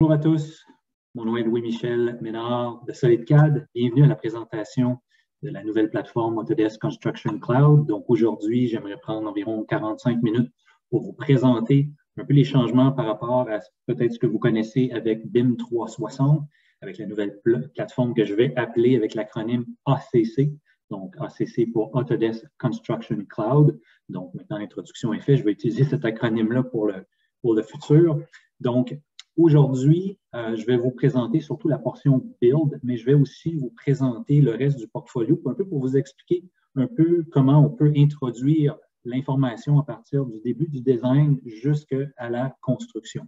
Bonjour à tous, mon nom est Louis-Michel Ménard de SolidCAD. Bienvenue à la présentation de la nouvelle plateforme Autodesk Construction Cloud. Donc aujourd'hui, j'aimerais prendre environ 45 minutes pour vous présenter un peu les changements par rapport à peut-être ce que vous connaissez avec BIM 360, avec la nouvelle plateforme que je vais appeler avec l'acronyme ACC. Donc ACC pour Autodesk Construction Cloud. Donc maintenant l'introduction est faite, je vais utiliser cet acronyme-là pour le futur. Donc aujourd'hui, je vais vous présenter surtout la portion Build, mais je vais aussi vous présenter le reste du portfolio, un peu pour vous expliquer un peu comment on peut introduire l'information à partir du début du design jusqu'à la construction.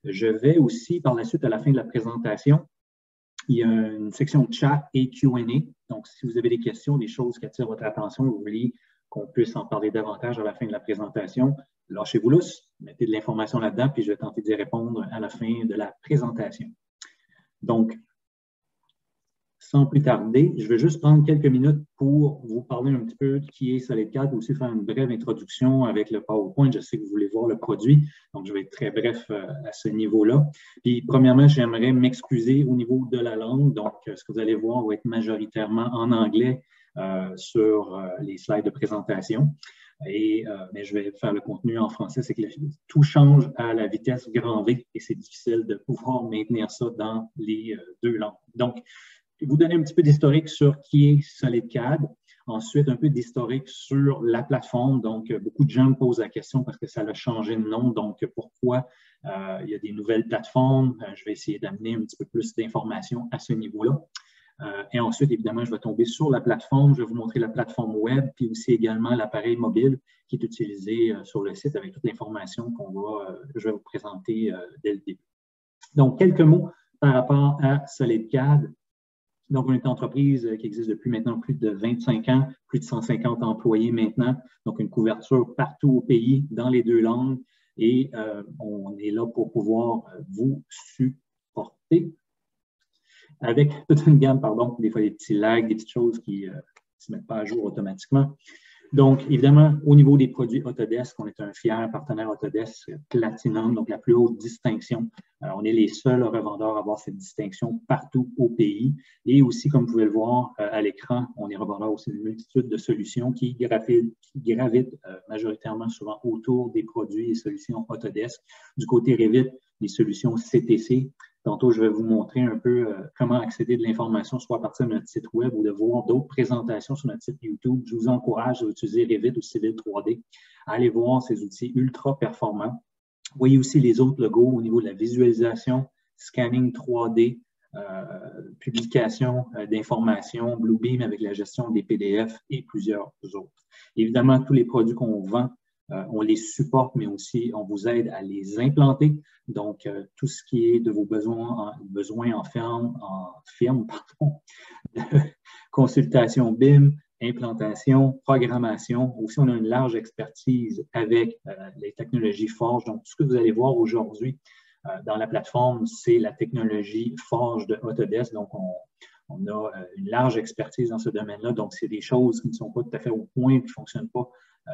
Je vais aussi, par la suite, à la fin de la présentation, il y a une section chat et Q&A. Donc, si vous avez des questions, des choses qui attirent votre attention, vous voulez qu'on puisse en parler davantage à la fin de la présentation, lâchez-vous lousse, mettez de l'information là-dedans, puis je vais tenter d'y répondre à la fin de la présentation. Donc, sans plus tarder, je vais juste prendre quelques minutes pour vous parler un petit peu de qui est SolidCAD, aussi faire une brève introduction avec le PowerPoint. Je sais que vous voulez voir le produit, donc je vais être très bref à ce niveau-là. Puis, premièrement, j'aimerais m'excuser au niveau de la langue. Donc, ce que vous allez voir va être majoritairement en anglais sur les slides de présentation. Mais je vais faire le contenu en français, c'est que tout change à la vitesse grand V et c'est difficile de pouvoir maintenir ça dans les deux langues. Donc, vous donner un petit peu d'historique sur qui est SolidCAD. Ensuite, un peu d'historique sur la plateforme. Donc, beaucoup de gens me posent la question parce que ça a changé de nom. Donc, pourquoi il y a des nouvelles plateformes? Je vais essayer d'amener un petit peu plus d'informations à ce niveau-là. Et ensuite, évidemment, je vais tomber sur la plateforme. Je vais vous montrer la plateforme web, puis aussi également l'appareil mobile qui est utilisé sur le site avec toute l'information que je vais vous présenter dès le début. Donc, quelques mots par rapport à SolidCAD. Donc, on est une entreprise qui existe depuis maintenant plus de 25 ans, plus de 150 employés maintenant, donc une couverture partout au pays, dans les deux langues, et on est là pour pouvoir vous supporter avec toute une gamme, des fois des petits lags, des petites choses qui ne se mettent pas à jour automatiquement. Donc, évidemment, au niveau des produits Autodesk, on est un fier partenaire Autodesk Platinum, donc la plus haute distinction. Alors, on est les seuls revendeurs à avoir cette distinction partout au pays. Et aussi, comme vous pouvez le voir à l'écran, on est revendeur aussi d'une multitude de solutions qui gravitent majoritairement souvent autour des produits et solutions Autodesk. Du côté Revit, les solutions CTC. Tantôt, je vais vous montrer un peu comment accéder de l'information, soit à partir de notre site web ou de voir d'autres présentations sur notre site YouTube. Je vous encourage à utiliser Revit ou Civil 3D. Allez voir ces outils ultra performants. Vous voyez aussi les autres logos au niveau de la visualisation, scanning 3D, publication d'informations, Bluebeam avec la gestion des PDF et plusieurs autres. Évidemment, tous les produits qu'on vend, on les supporte, mais aussi on vous aide à les implanter. Donc, tout ce qui est de vos besoins en firme, de consultation BIM, implantation, programmation. Aussi, on a une large expertise avec les technologies Forge. Donc, tout ce que vous allez voir aujourd'hui dans la plateforme, c'est la technologie Forge de Autodesk. Donc, on a une large expertise dans ce domaine-là. Donc, c'est des choses qui ne sont pas tout à fait au point, qui ne fonctionnent pas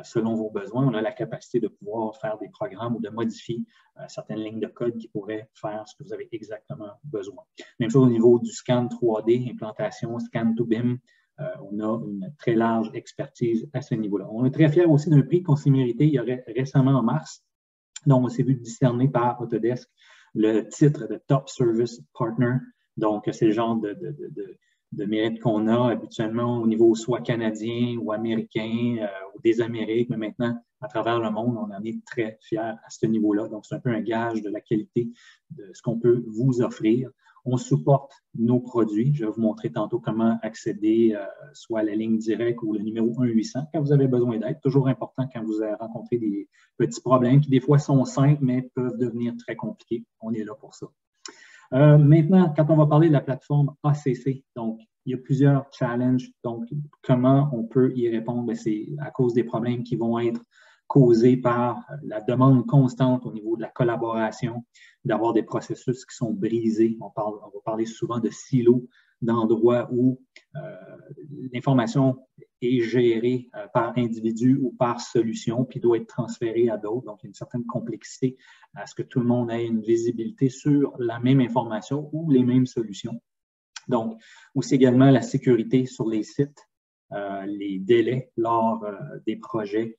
selon vos besoins. On a la capacité de pouvoir faire des programmes ou de modifier certaines lignes de code qui pourraient faire ce que vous avez exactement besoin. Même chose au niveau du scan 3D, implantation, scan to BIM. On a une très large expertise à ce niveau-là. On est très fiers aussi d'un prix qu'on s'est mérité il y a récemment en mars. Donc, on s'est vu discerner par Autodesk le titre de Top Service Partner. Donc, c'est le genre de mérite qu'on a habituellement au niveau soit canadien ou américain ou des Amériques, mais maintenant, à travers le monde, on en est très fiers à ce niveau-là. Donc, c'est un peu un gage de la qualité de ce qu'on peut vous offrir. On supporte nos produits. Je vais vous montrer tantôt comment accéder soit à la ligne directe ou le numéro 1-800 quand vous avez besoin d'aide. Toujours important quand vous avez rencontré des petits problèmes qui, des fois, sont simples, mais peuvent devenir très compliqués. On est là pour ça. Maintenant, quand on va parler de la plateforme ACC, donc, il y a plusieurs challenges. Donc, comment on peut y répondre? C'est à cause des problèmes qui vont être causés par la demande constante au niveau de la collaboration, d'avoir des processus qui sont brisés. On va parler souvent de silos, d'endroits où l'information est géré par individu ou par solution, puis doit être transféré à d'autres. Donc, il y a une certaine complexité à ce que tout le monde ait une visibilité sur la même information ou les mêmes solutions. Donc, aussi également la sécurité sur les sites, les délais lors des projets,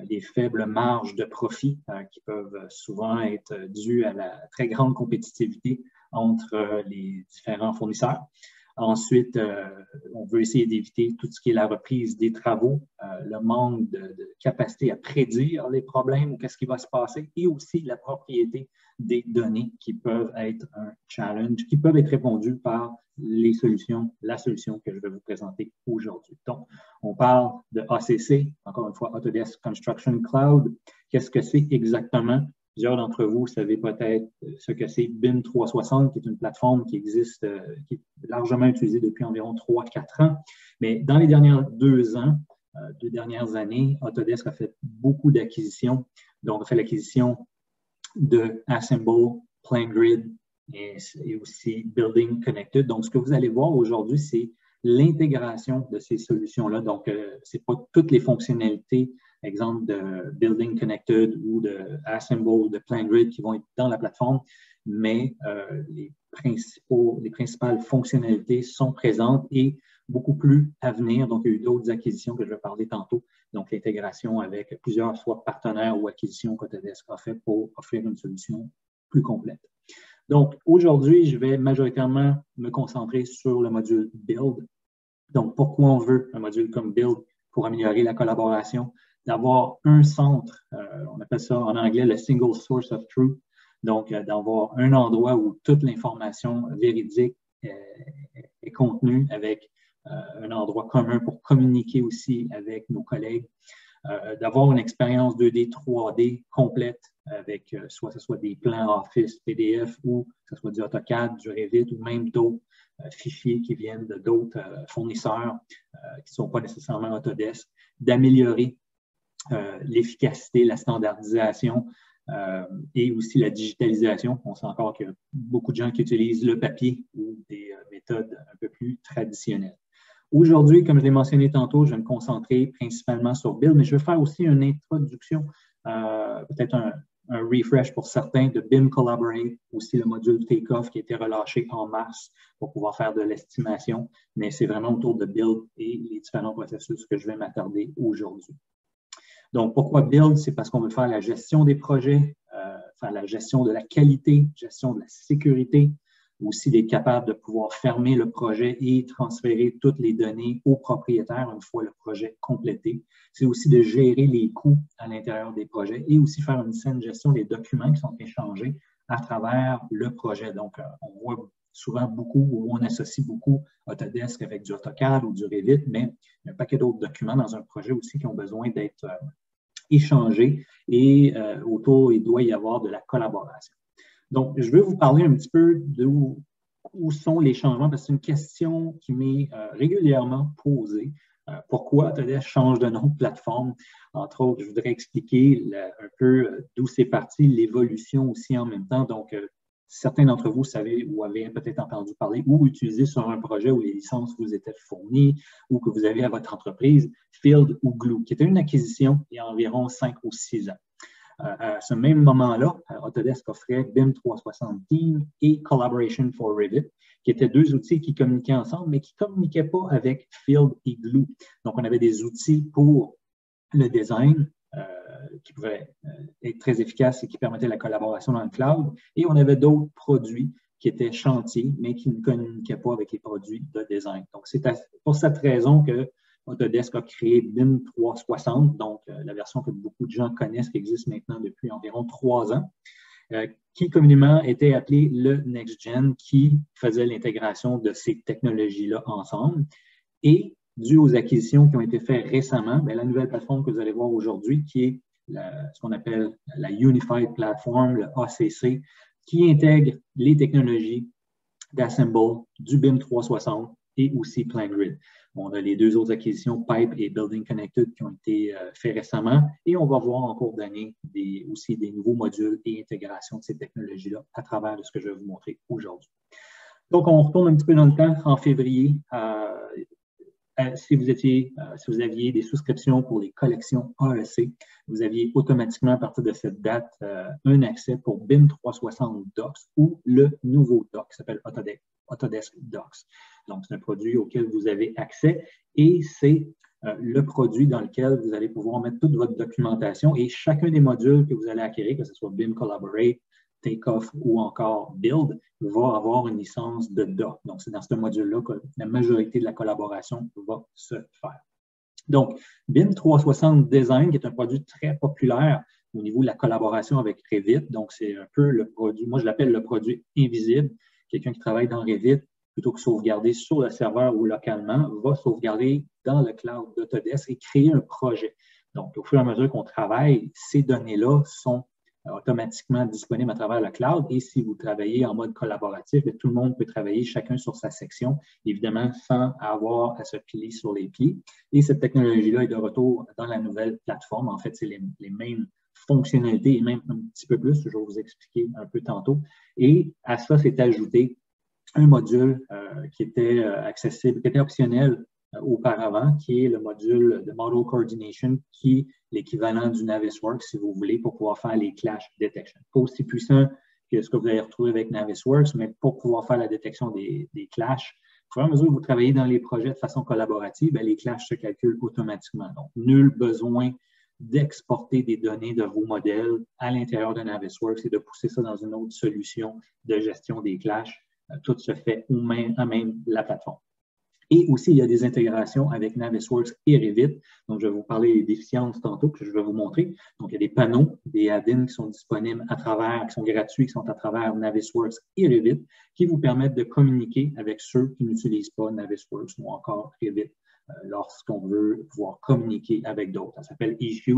les faibles marges de profit qui peuvent souvent être dues à la très grande compétitivité entre les différents fournisseurs. Ensuite, on veut essayer d'éviter tout ce qui est la reprise des travaux, le manque de capacité à prédire les problèmes ou qu'est-ce qui va se passer, et aussi la propriété des données qui peuvent être un challenge, qui peuvent être répondues par les solutions, la solution que je vais vous présenter aujourd'hui. Donc, on parle de ACC, encore une fois, Autodesk Construction Cloud. Qu'est-ce que c'est exactement? Plusieurs d'entre vous savez peut-être ce que c'est BIM 360, qui est une plateforme qui existe, qui est largement utilisée depuis environ 3-4 ans. Mais dans les dernières 2 dernières années, Autodesk a fait beaucoup d'acquisitions. Donc, on a fait l'acquisition de Assemble, PlanGrid et aussi Building Connected. Donc, ce que vous allez voir aujourd'hui, c'est l'intégration de ces solutions-là. Donc, ce n'est pas toutes les fonctionnalités, exemple de Building Connected ou de Assemble ou de PlanGrid qui vont être dans la plateforme, mais les principales fonctionnalités sont présentes et beaucoup plus à venir. Donc, il y a eu d'autres acquisitions que je vais parler tantôt. Donc, l'intégration avec plusieurs soit partenaires ou acquisitions qu'Autodesk a fait pour offrir une solution plus complète. Donc, aujourd'hui, je vais majoritairement me concentrer sur le module Build. Donc, pourquoi on veut un module comme Build? Pour améliorer la collaboration, d'avoir un centre, on appelle ça en anglais le Single Source of Truth, donc d'avoir un endroit où toute l'information véridique est contenue avec un endroit commun pour communiquer aussi avec nos collègues, d'avoir une expérience 2D, 3D complète avec soit ce soit des plans Office, PDF ou que ce soit du AutoCAD, du Revit ou même d'autres fichiers qui viennent de d'autres fournisseurs qui ne sont pas nécessairement Autodesk, d'améliorer l'efficacité, la standardisation et aussi la digitalisation. On sait encore qu'il y a beaucoup de gens qui utilisent le papier ou des méthodes un peu plus traditionnelles. Aujourd'hui, comme je l'ai mentionné tantôt, je vais me concentrer principalement sur Build, mais je vais faire aussi une introduction, peut-être un refresh pour certains de BIM Collaborate, aussi le module Takeoff qui a été relâché en mars pour pouvoir faire de l'estimation, mais c'est vraiment autour de Build et les différents processus que je vais m'attarder aujourd'hui. Donc, pourquoi Build? C'est parce qu'on veut faire la gestion des projets, faire la gestion de la qualité, gestion de la sécurité, aussi d'être capable de pouvoir fermer le projet et transférer toutes les données au propriétaire une fois le projet complété. C'est aussi de gérer les coûts à l'intérieur des projets et aussi faire une saine gestion des documents qui sont échangés à travers le projet. Donc, on voit souvent beaucoup, ou on associe beaucoup Autodesk avec du AutoCAD ou du Revit, mais il y a un paquet d'autres documents dans un projet aussi qui ont besoin d'être échangés et autour, il doit y avoir de la collaboration. Donc, je veux vous parler un petit peu d'où sont les changements, parce que c'est une question qui m'est régulièrement posée. Pourquoi Autodesk change de nom de plateforme? Entre autres, je voudrais expliquer un peu d'où c'est parti, l'évolution aussi en même temps. Donc, certains d'entre vous savez ou avez peut-être entendu parler ou utilisé sur un projet où les licences vous étaient fournies ou que vous avez à votre entreprise, Field ou Glue, qui était une acquisition il y a environ 5 ou 6 ans. À ce même moment-là, Autodesk offrait BIM 360 Team et Collaboration for Revit, qui étaient 2 outils qui communiquaient ensemble, mais qui ne communiquaient pas avec Field et Glue. Donc, on avait des outils pour le design qui pouvaient être très efficaces et qui permettaient la collaboration dans le cloud. Et on avait d'autres produits qui étaient chantiers, mais qui ne communiquaient pas avec les produits de design. Donc, c'est pour cette raison que Autodesk a créé BIM 360, donc la version que beaucoup de gens connaissent, qui existe maintenant depuis environ 3 ans, qui communément était appelé le Next Gen, qui faisait l'intégration de ces technologies-là ensemble. Et dû aux acquisitions qui ont été faites récemment, bien, la nouvelle plateforme que vous allez voir aujourd'hui, qui est ce qu'on appelle la Unified Platform, le ACC, qui intègre les technologies d'Assemble, du BIM 360 et aussi PlanGrid. On a les 2 autres acquisitions, Pipe et Building Connected, qui ont été faites récemment, et on va voir en cours d'année aussi des nouveaux modules et intégration de ces technologies-là à travers ce que je vais vous montrer aujourd'hui. Donc, on retourne un petit peu dans le temps, en février. si vous aviez des souscriptions pour les collections AEC, vous aviez automatiquement à partir de cette date un accès pour BIM 360 Docs ou le nouveau doc qui s'appelle Autodesk Docs. Donc, c'est un produit auquel vous avez accès et c'est le produit dans lequel vous allez pouvoir mettre toute votre documentation et chacun des modules que vous allez acquérir, que ce soit BIM Collaborate, Takeoff ou encore Build, va avoir une licence de doc. Donc, c'est dans ce module-là que la majorité de la collaboration va se faire. Donc, BIM 360 Design, qui est un produit très populaire au niveau de la collaboration avec Revit. Donc, c'est un peu le produit, moi je l'appelle le produit invisible. Quelqu'un qui travaille dans Revit, plutôt que sauvegarder sur le serveur ou localement, va sauvegarder dans le cloud d'Autodesk et créer un projet. Donc, au fur et à mesure qu'on travaille, ces données-là sont automatiquement disponibles à travers le cloud. Et si vous travaillez en mode collaboratif, tout le monde peut travailler chacun sur sa section, évidemment, sans avoir à se piler sur les pieds. Et cette technologie-là est de retour dans la nouvelle plateforme. En fait, c'est les mêmes fonctionnalités et même un petit peu plus, je vais vous expliquer un peu tantôt. Et à ça, s'est ajouté un module qui était accessible, qui était optionnel auparavant, qui est le module de Model Coordination, qui est l'équivalent du Navisworks, si vous voulez, pour pouvoir faire les clash detection. Pas aussi puissant que ce que vous allez retrouver avec Navisworks, mais pour pouvoir faire la détection des clashs. Au fur et à mesure que vous travaillez dans les projets de façon collaborative, les clashs se calculent automatiquement. Donc, nul besoin d'exporter des données de vos modèles à l'intérieur de Navisworks et de pousser ça dans une autre solution de gestion des clashs. Tout se fait à même la plateforme. Et aussi, il y a des intégrations avec Navisworks et Revit. Donc, je vais vous parler des déficiences tantôt que je vais vous montrer. Donc, il y a des panneaux, des add-ins qui sont disponibles à travers, qui sont gratuits, qui sont à travers Navisworks et Revit, qui vous permettent de communiquer avec ceux qui n'utilisent pas Navisworks ou encore Revit lorsqu'on veut pouvoir communiquer avec d'autres. Ça s'appelle issues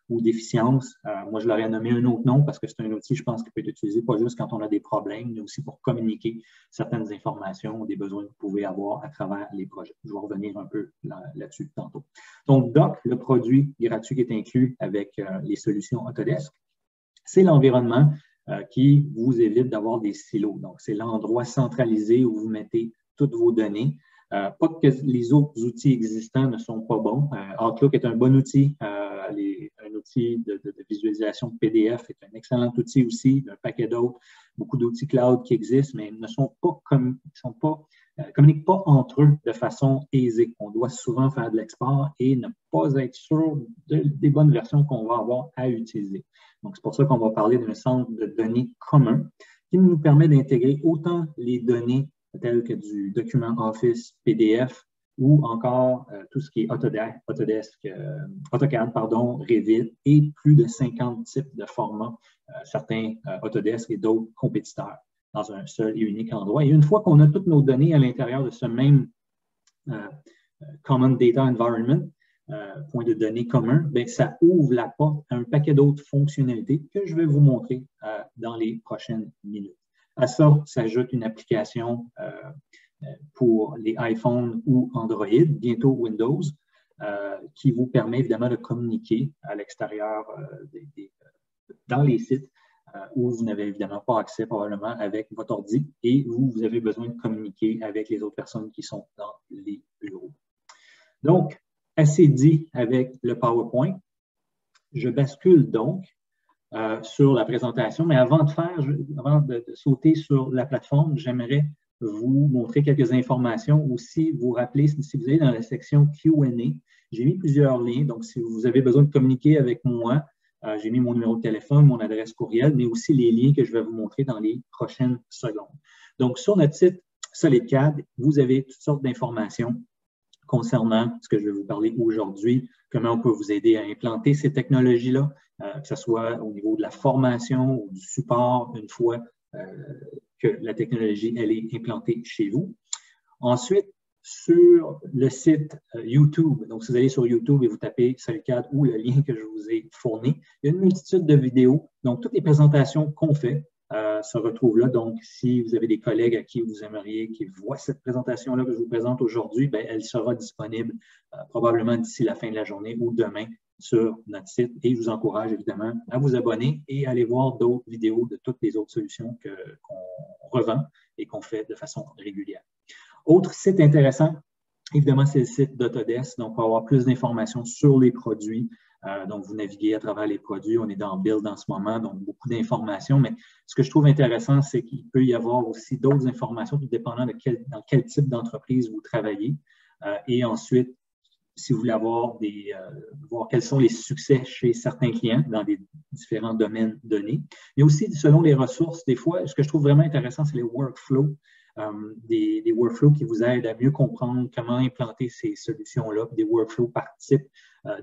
ou déficiences. Moi, je leur ai nommé un autre nom parce que c'est un outil, je pense, qui peut être utilisé pas juste quand on a des problèmes, mais aussi pour communiquer certaines informations ou des besoins que vous pouvez avoir à travers les projets. Je vais revenir un peu là-dessus tantôt. Donc, Doc, le produit gratuit qui est inclus avec les solutions Autodesk, c'est l'environnement qui vous évite d'avoir des silos. Donc, c'est l'endroit centralisé où vous mettez toutes vos données. Pas que les autres outils existants ne sont pas bons. Outlook est un bon outil. Un outil de visualisation de PDF est un excellent outil aussi, un paquet d'autres, beaucoup d'outils cloud qui existent, mais ne sont pas communiquent pas entre eux de façon aisée. On doit souvent faire de l'export et ne pas être sûr des bonnes versions qu'on va avoir à utiliser. Donc, c'est pour ça qu'on va parler d'un centre de données commun qui nous permet d'intégrer autant les données telles que du document Office, PDF, ou encore tout ce qui est AutoCAD, Revit, et plus de 50 types de formats, certains Autodesk et d'autres compétiteurs, dans un seul et unique endroit. Et une fois qu'on a toutes nos données à l'intérieur de ce même Common Data Environment, point de données commun, bien, ça ouvre la porte à un paquet d'autres fonctionnalités que je vais vous montrer dans les prochaines minutes. À ça s'ajoute une application pour les iPhones ou Android, bientôt Windows, qui vous permet évidemment de communiquer à l'extérieur dans les sites où vous n'avez évidemment pas accès probablement avec votre ordi et où vous avez besoin de communiquer avec les autres personnes qui sont dans les bureaux. Donc, assez dit avec le PowerPoint. Je bascule donc sur la présentation, mais avant de sauter sur la plateforme, j'aimerais vous montrer quelques informations. Aussi, vous rappeler, si vous allez dans la section Q&A, j'ai mis plusieurs liens. Donc, si vous avez besoin de communiquer avec moi, j'ai mis mon numéro de téléphone, mon adresse courriel, mais aussi les liens que je vais vous montrer dans les prochaines secondes. Donc, sur notre site SolidCAD, vous avez toutes sortes d'informations concernant ce que je vais vous parler aujourd'hui, comment on peut vous aider à implanter ces technologies-là, que ce soit au niveau de la formation ou du support une fois que la technologie elle est implantée chez vous. Ensuite, sur le site YouTube, donc si vous allez sur YouTube et vous tapez SolidCAD ou le lien que je vous ai fourni, il y a une multitude de vidéos. Donc, toutes les présentations qu'on fait se retrouvent là. Donc, si vous avez des collègues à qui vous aimeriez qu'ils voient cette présentation-là que je vous présente aujourd'hui, bien, elle sera disponible probablement d'ici la fin de la journée ou demain sur notre site. Et je vous encourage évidemment à vous abonner et à aller voir d'autres vidéos de toutes les autres solutions qu'on revend et qu'on fait de façon régulière. Autre site intéressant Évidemment, c'est le site d'Autodesk, donc pour avoir plus d'informations sur les produits. Donc, vous naviguez à travers les produits. On est dans Build en ce moment, donc beaucoup d'informations. Mais ce que je trouve intéressant, c'est qu'il peut y avoir aussi d'autres informations, tout dépendant de dans quel type d'entreprise vous travaillez. Et ensuite, si vous voulez voir quels sont les succès chez certains clients dans des différents domaines donnés. Mais aussi, selon les ressources, des fois, ce que je trouve vraiment intéressant, c'est les workflows. Des workflows qui vous aident à mieux comprendre comment implanter ces solutions-là, des workflows par type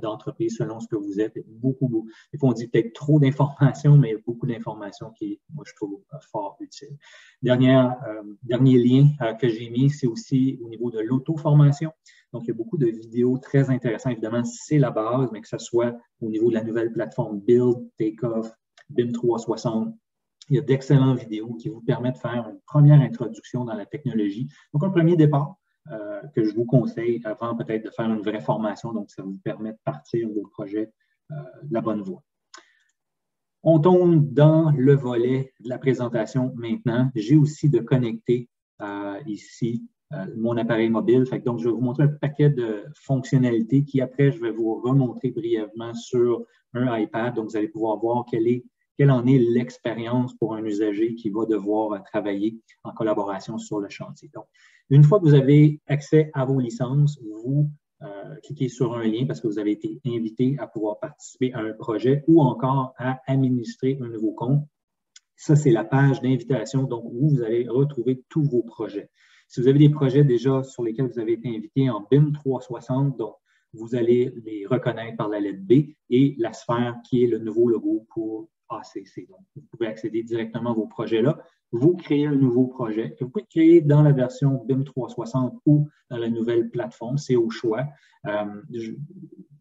d'entreprise selon ce que vous êtes. Beaucoup. Des fois, on dit peut-être trop d'informations, mais il y a beaucoup d'informations qui, moi, je trouve fort utiles. Dernier lien que j'ai mis, c'est aussi au niveau de l'auto-formation. Donc, il y a beaucoup de vidéos très intéressantes. Évidemment, c'est la base, mais que ce soit au niveau de la nouvelle plateforme Build, Takeoff, BIM 360, il y a d'excellentes vidéos qui vous permettent de faire une première introduction dans la technologie. Donc, un premier départ que je vous conseille avant peut-être de faire une vraie formation. Donc, ça vous permet de partir vos projets de la bonne voie. On tombe dans le volet de la présentation maintenant. J'ai aussi de connecter ici mon appareil mobile. Donc, je vais vous montrer un paquet de fonctionnalités qui, après, je vais vous remontrer brièvement sur un iPad. Donc, vous allez pouvoir voir quelle en est l'expérience pour un usager qui va devoir travailler en collaboration sur le chantier. Donc, une fois que vous avez accès à vos licences, vous cliquez sur un lien parce que vous avez été invité à pouvoir participer à un projet ou encore à administrer un nouveau compte. Ça, c'est la page d'invitation, donc où vous allez retrouver tous vos projets. Si vous avez des projets déjà sur lesquels vous avez été invité en BIM 360, donc vous allez les reconnaître par la lettre B et la sphère qui est le nouveau logo pour ACC. Donc, vous pouvez accéder directement à vos projets-là. Vous créez un nouveau projet que vous pouvez créer dans la version BIM 360 ou dans la nouvelle plateforme, c'est au choix.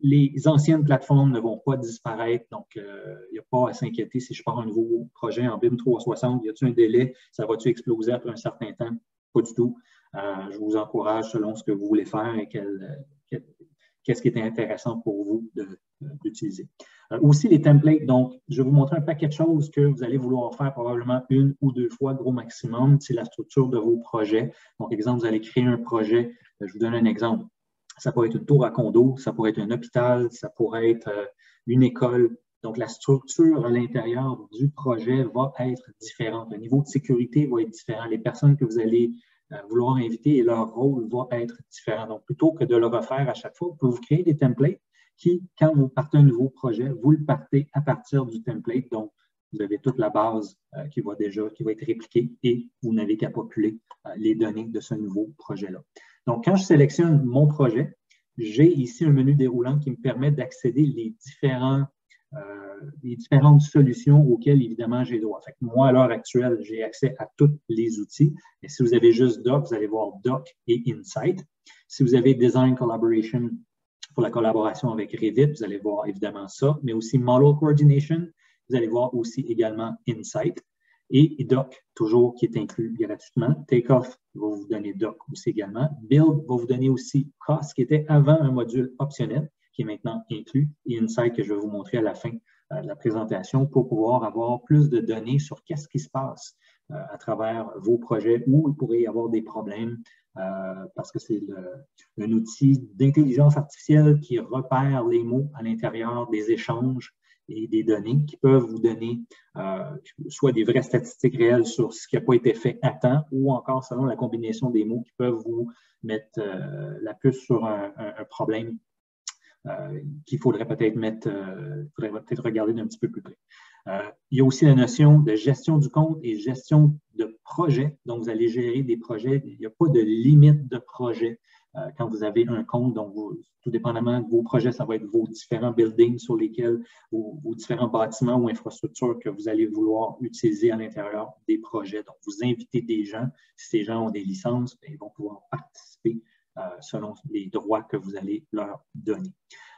Les anciennes plateformes ne vont pas disparaître, donc il n'y a pas à s'inquiéter si je pars un nouveau projet en BIM 360, y a-t-il un délai, ça va-tu exploser après un certain temps? Pas du tout. Je vous encourage selon ce que vous voulez faire et qu'est-ce qui est intéressant pour vous d'utiliser. Aussi, les templates. Donc, je vais vous montrer un paquet de choses que vous allez vouloir faire probablement une ou deux fois, gros maximum. C'est la structure de vos projets. Donc, exemple, vous allez créer un projet. Je vous donne un exemple. Ça pourrait être une tour à condo, ça pourrait être un hôpital, ça pourrait être une école. Donc, la structure à l'intérieur du projet va être différente. Le niveau de sécurité va être différent. Les personnes que vous allez vouloir inviter et leur rôle va être différent. Donc, plutôt que de le refaire à chaque fois, vous pouvez vous créer des templates qui, quand vous partez un nouveau projet, vous le partez à partir du template. Donc, vous avez toute la base qui va être répliquée et vous n'avez qu'à populer les données de ce nouveau projet-là. Donc, quand je sélectionne mon projet, j'ai ici un menu déroulant qui me permet d'accéder les différentes solutions auxquelles, évidemment, j'ai droit. Fait que moi, à l'heure actuelle, j'ai accès à tous les outils. Et si vous avez juste Doc, vous allez voir Doc et Insight. Si vous avez Design Collaboration pour la collaboration avec Revit, vous allez voir évidemment ça, mais aussi Model Coordination, vous allez voir aussi également Insight. Et Doc, toujours qui est inclus gratuitement. Takeoff va vous donner Doc aussi également. Build va vous donner aussi Cost, qui était avant un module optionnel, qui est maintenant inclus, et Insight que je vais vous montrer à la fin de la présentation pour pouvoir avoir plus de données sur qu'est-ce qui se passe à travers vos projets où il pourrait y avoir des problèmes parce que c'est un outil d'intelligence artificielle qui repère les mots à l'intérieur des échanges et des données qui peuvent vous donner soit des vraies statistiques réelles sur ce qui n'a pas été fait à temps ou encore selon la combinaison des mots qui peuvent vous mettre la puce sur un problème qu'il faudrait peut-être regarder d'un petit peu plus près. Il y a aussi la notion de gestion du compte et gestion de projet. Donc, vous allez gérer des projets. Il n'y a pas de limite de projet quand vous avez un compte. Donc, tout dépendamment de vos projets, ça va être vos différents buildings sur lesquels, vos différents bâtiments ou infrastructures que vous allez vouloir utiliser à l'intérieur des projets. Donc, vous invitez des gens. Si ces gens ont des licences, ils vont pouvoir participer selon les droits que vous allez leur donner.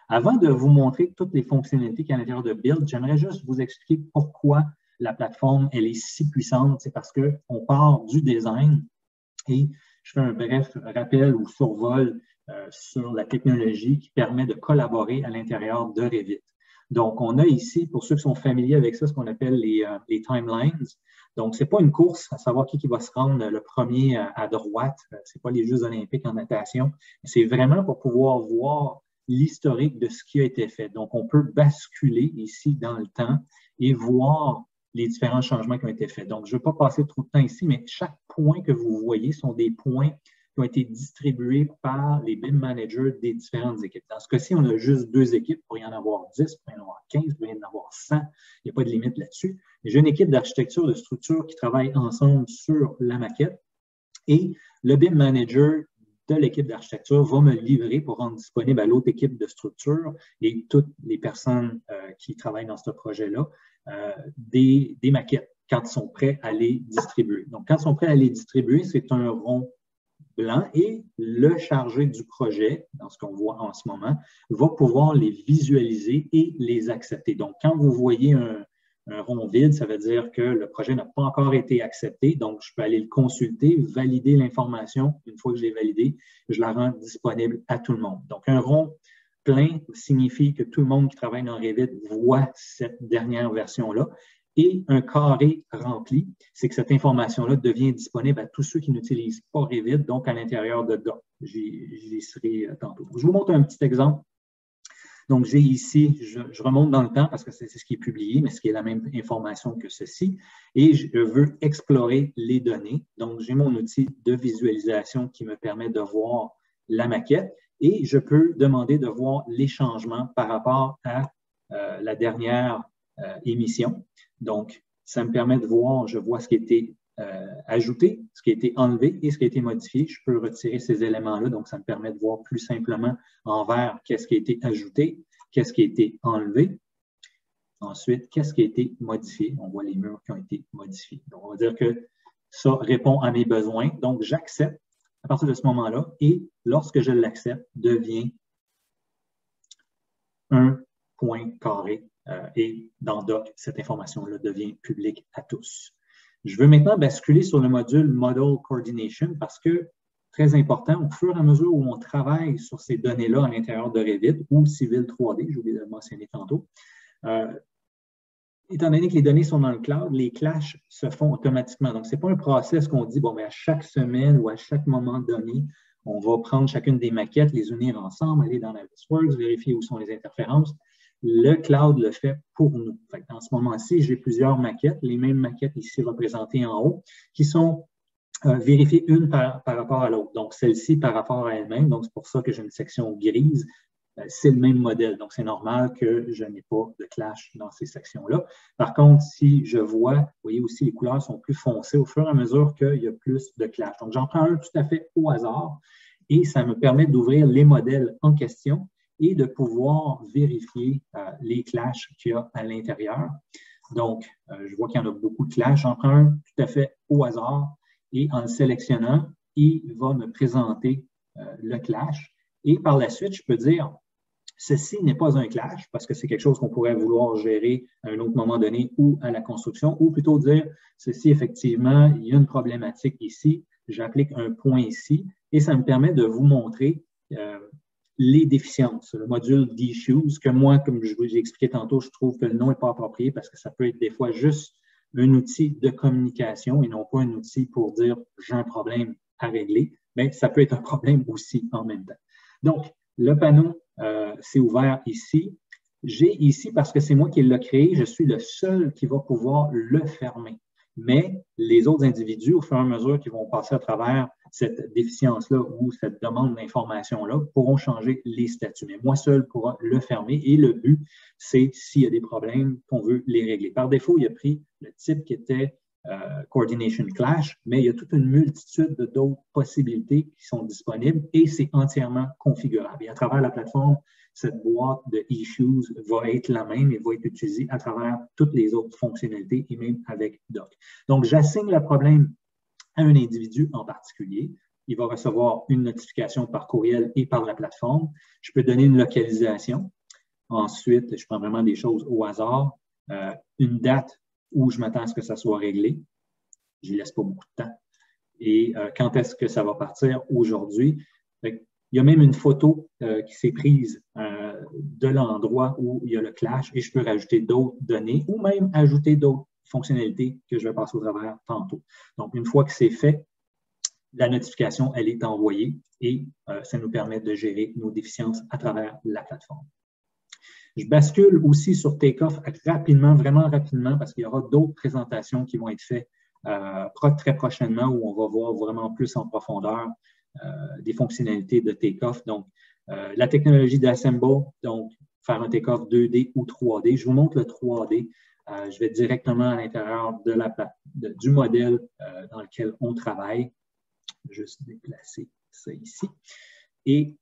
Avant de vous montrer toutes les fonctionnalités qu'il y a à l'intérieur de Build, j'aimerais juste vous expliquer pourquoi la plateforme elle est si puissante. C'est parce qu'on part du design et je fais un bref rappel ou survol sur la technologie qui permet de collaborer à l'intérieur de Revit. Donc, on a ici, pour ceux qui sont familiers avec ça, ce qu'on appelle les timelines. Donc, ce n'est pas une course à savoir qui va se rendre le premier à droite. Ce n'est pas les Jeux olympiques en natation. C'est vraiment pour pouvoir voir l'historique de ce qui a été fait. Donc, on peut basculer ici dans le temps et voir les différents changements qui ont été faits. Donc, je ne vais pas passer trop de temps ici, mais chaque point que vous voyez sont des points qui ont été distribués par les BIM managers des différentes équipes. Dans ce cas-ci, on a juste 2 équipes. Il pourrait y en avoir 10, il pourrait y en avoir 15, il pourrait y en avoir 100. Il n'y a pas de limite là-dessus. J'ai une équipe d'architecture, de structure qui travaille ensemble sur la maquette et le BIM manager de l'équipe d'architecture va me livrer pour rendre disponible à l'autre équipe de structure et toutes les personnes qui travaillent dans ce projet-là des maquettes quand ils sont prêts à les distribuer. Donc, quand ils sont prêts à les distribuer, c'est un rond blanc et le chargé du projet, dans ce qu'on voit en ce moment, va pouvoir les visualiser et les accepter. Donc, quand vous voyez un rond vide, ça veut dire que le projet n'a pas encore été accepté. Donc, je peux aller le consulter, valider l'information. Une fois que je l'ai validé, je la rends disponible à tout le monde. Donc, un rond plein signifie que tout le monde qui travaille dans Revit voit cette dernière version-là. Et un carré rempli, c'est que cette information-là devient disponible à tous ceux qui n'utilisent pas Revit, donc à l'intérieur de Doc. J'y serai tantôt. Je vous montre un petit exemple. Donc, j'ai ici, je remonte dans le temps parce que c'est ce qui est publié, mais ce qui est la même information que ceci. Et je veux explorer les données. Donc, j'ai mon outil de visualisation qui me permet de voir la maquette et je peux demander de voir les changements par rapport à la dernière émission. Donc, ça me permet de voir, je vois ce qui a été ajouté, ce qui a été enlevé et ce qui a été modifié. Je peux retirer ces éléments-là, donc ça me permet de voir plus simplement en vert qu'est-ce qui a été ajouté, qu'est-ce qui a été enlevé. Ensuite, qu'est-ce qui a été modifié. On voit les murs qui ont été modifiés. Donc, on va dire que ça répond à mes besoins. Donc, j'accepte à partir de ce moment-là et lorsque je l'accepte, devient un point carré. Et dans Doc, cette information-là devient publique à tous. Je veux maintenant basculer sur le module Model Coordination parce que, très important, au fur et à mesure où on travaille sur ces données-là à l'intérieur de Revit ou Civil 3D, j'ai oublié de le mentionner tantôt, étant donné que les données sont dans le cloud, les clashs se font automatiquement. Donc, ce n'est pas un process qu'on dit, bon, mais à chaque semaine ou à chaque moment donné, on va prendre chacune des maquettes, les unir ensemble, aller dans Navisworks, vérifier où sont les interférences. Le cloud le fait pour nous. En ce moment-ci, j'ai plusieurs maquettes, les mêmes maquettes ici représentées en haut, qui sont vérifiées une par rapport à l'autre. Donc, celle-ci par rapport à elle-même. Donc, c'est pour ça que j'ai une section grise. C'est le même modèle. Donc, c'est normal que je n'ai pas de clash dans ces sections-là. Par contre, si je vois, vous voyez aussi, les couleurs sont plus foncées au fur et à mesure qu'il y a plus de clash. Donc, j'en prends un tout à fait au hasard et ça me permet d'ouvrir les modèles en question et de pouvoir vérifier les clashs qu'il y a à l'intérieur. Donc, je vois qu'il y en a beaucoup de clashs. J'en prends un tout à fait au hasard et en le sélectionnant, il va me présenter le clash. Et par la suite, je peux dire, ceci n'est pas un clash parce que c'est quelque chose qu'on pourrait vouloir gérer à un autre moment donné ou à la construction, ou plutôt dire, ceci, effectivement, il y a une problématique ici, j'applique un point ici et ça me permet de vous montrer les déficiences, le module d'issues, que moi, comme je vous ai expliqué tantôt, je trouve que le nom n'est pas approprié parce que ça peut être des fois juste un outil de communication et non pas un outil pour dire j'ai un problème à régler, mais ça peut être un problème aussi en même temps. Donc, le panneau s'est ouvert ici. J'ai ici, parce que c'est moi qui l'ai créé, je suis le seul qui va pouvoir le fermer. Mais les autres individus, au fur et à mesure qu'ils vont passer à travers cette déficience-là ou cette demande d'information-là, pourront changer les statuts. Mais moi seul pourra le fermer et le but, c'est s'il y a des problèmes, qu'on veut les régler. Par défaut, il a pris le type qui était Coordination Clash, mais il y a toute une multitude d'autres possibilités qui sont disponibles et c'est entièrement configurable. Et à travers la plateforme, cette boîte de issues va être la même et va être utilisée à travers toutes les autres fonctionnalités et même avec Doc. Donc, j'assigne le problème à un individu en particulier. Il va recevoir une notification par courriel et par la plateforme. Je peux donner une localisation. Ensuite, je prends vraiment des choses au hasard. Une date où je m'attends à ce que ça soit réglé. Je ne laisse pas beaucoup de temps. Et quand est-ce que ça va partir aujourd'hui? Il y a même une photo qui s'est prise de l'endroit où il y a le clash et je peux rajouter d'autres données ou même ajouter d'autres fonctionnalités que je vais passer au travers tantôt. Donc, une fois que c'est fait, la notification, elle est envoyée et ça nous permet de gérer nos déficiences à travers la plateforme. Je bascule aussi sur Takeoff rapidement, vraiment rapidement, parce qu'il y aura d'autres présentations qui vont être faites très prochainement où on va voir vraiment plus en profondeur des fonctionnalités de Takeoff. Donc, la technologie d'Assemble, donc faire un Takeoff 2D ou 3D. Je vous montre le 3D. Je vais directement à l'intérieur du modèle dans lequel on travaille. Juste déplacer ça ici et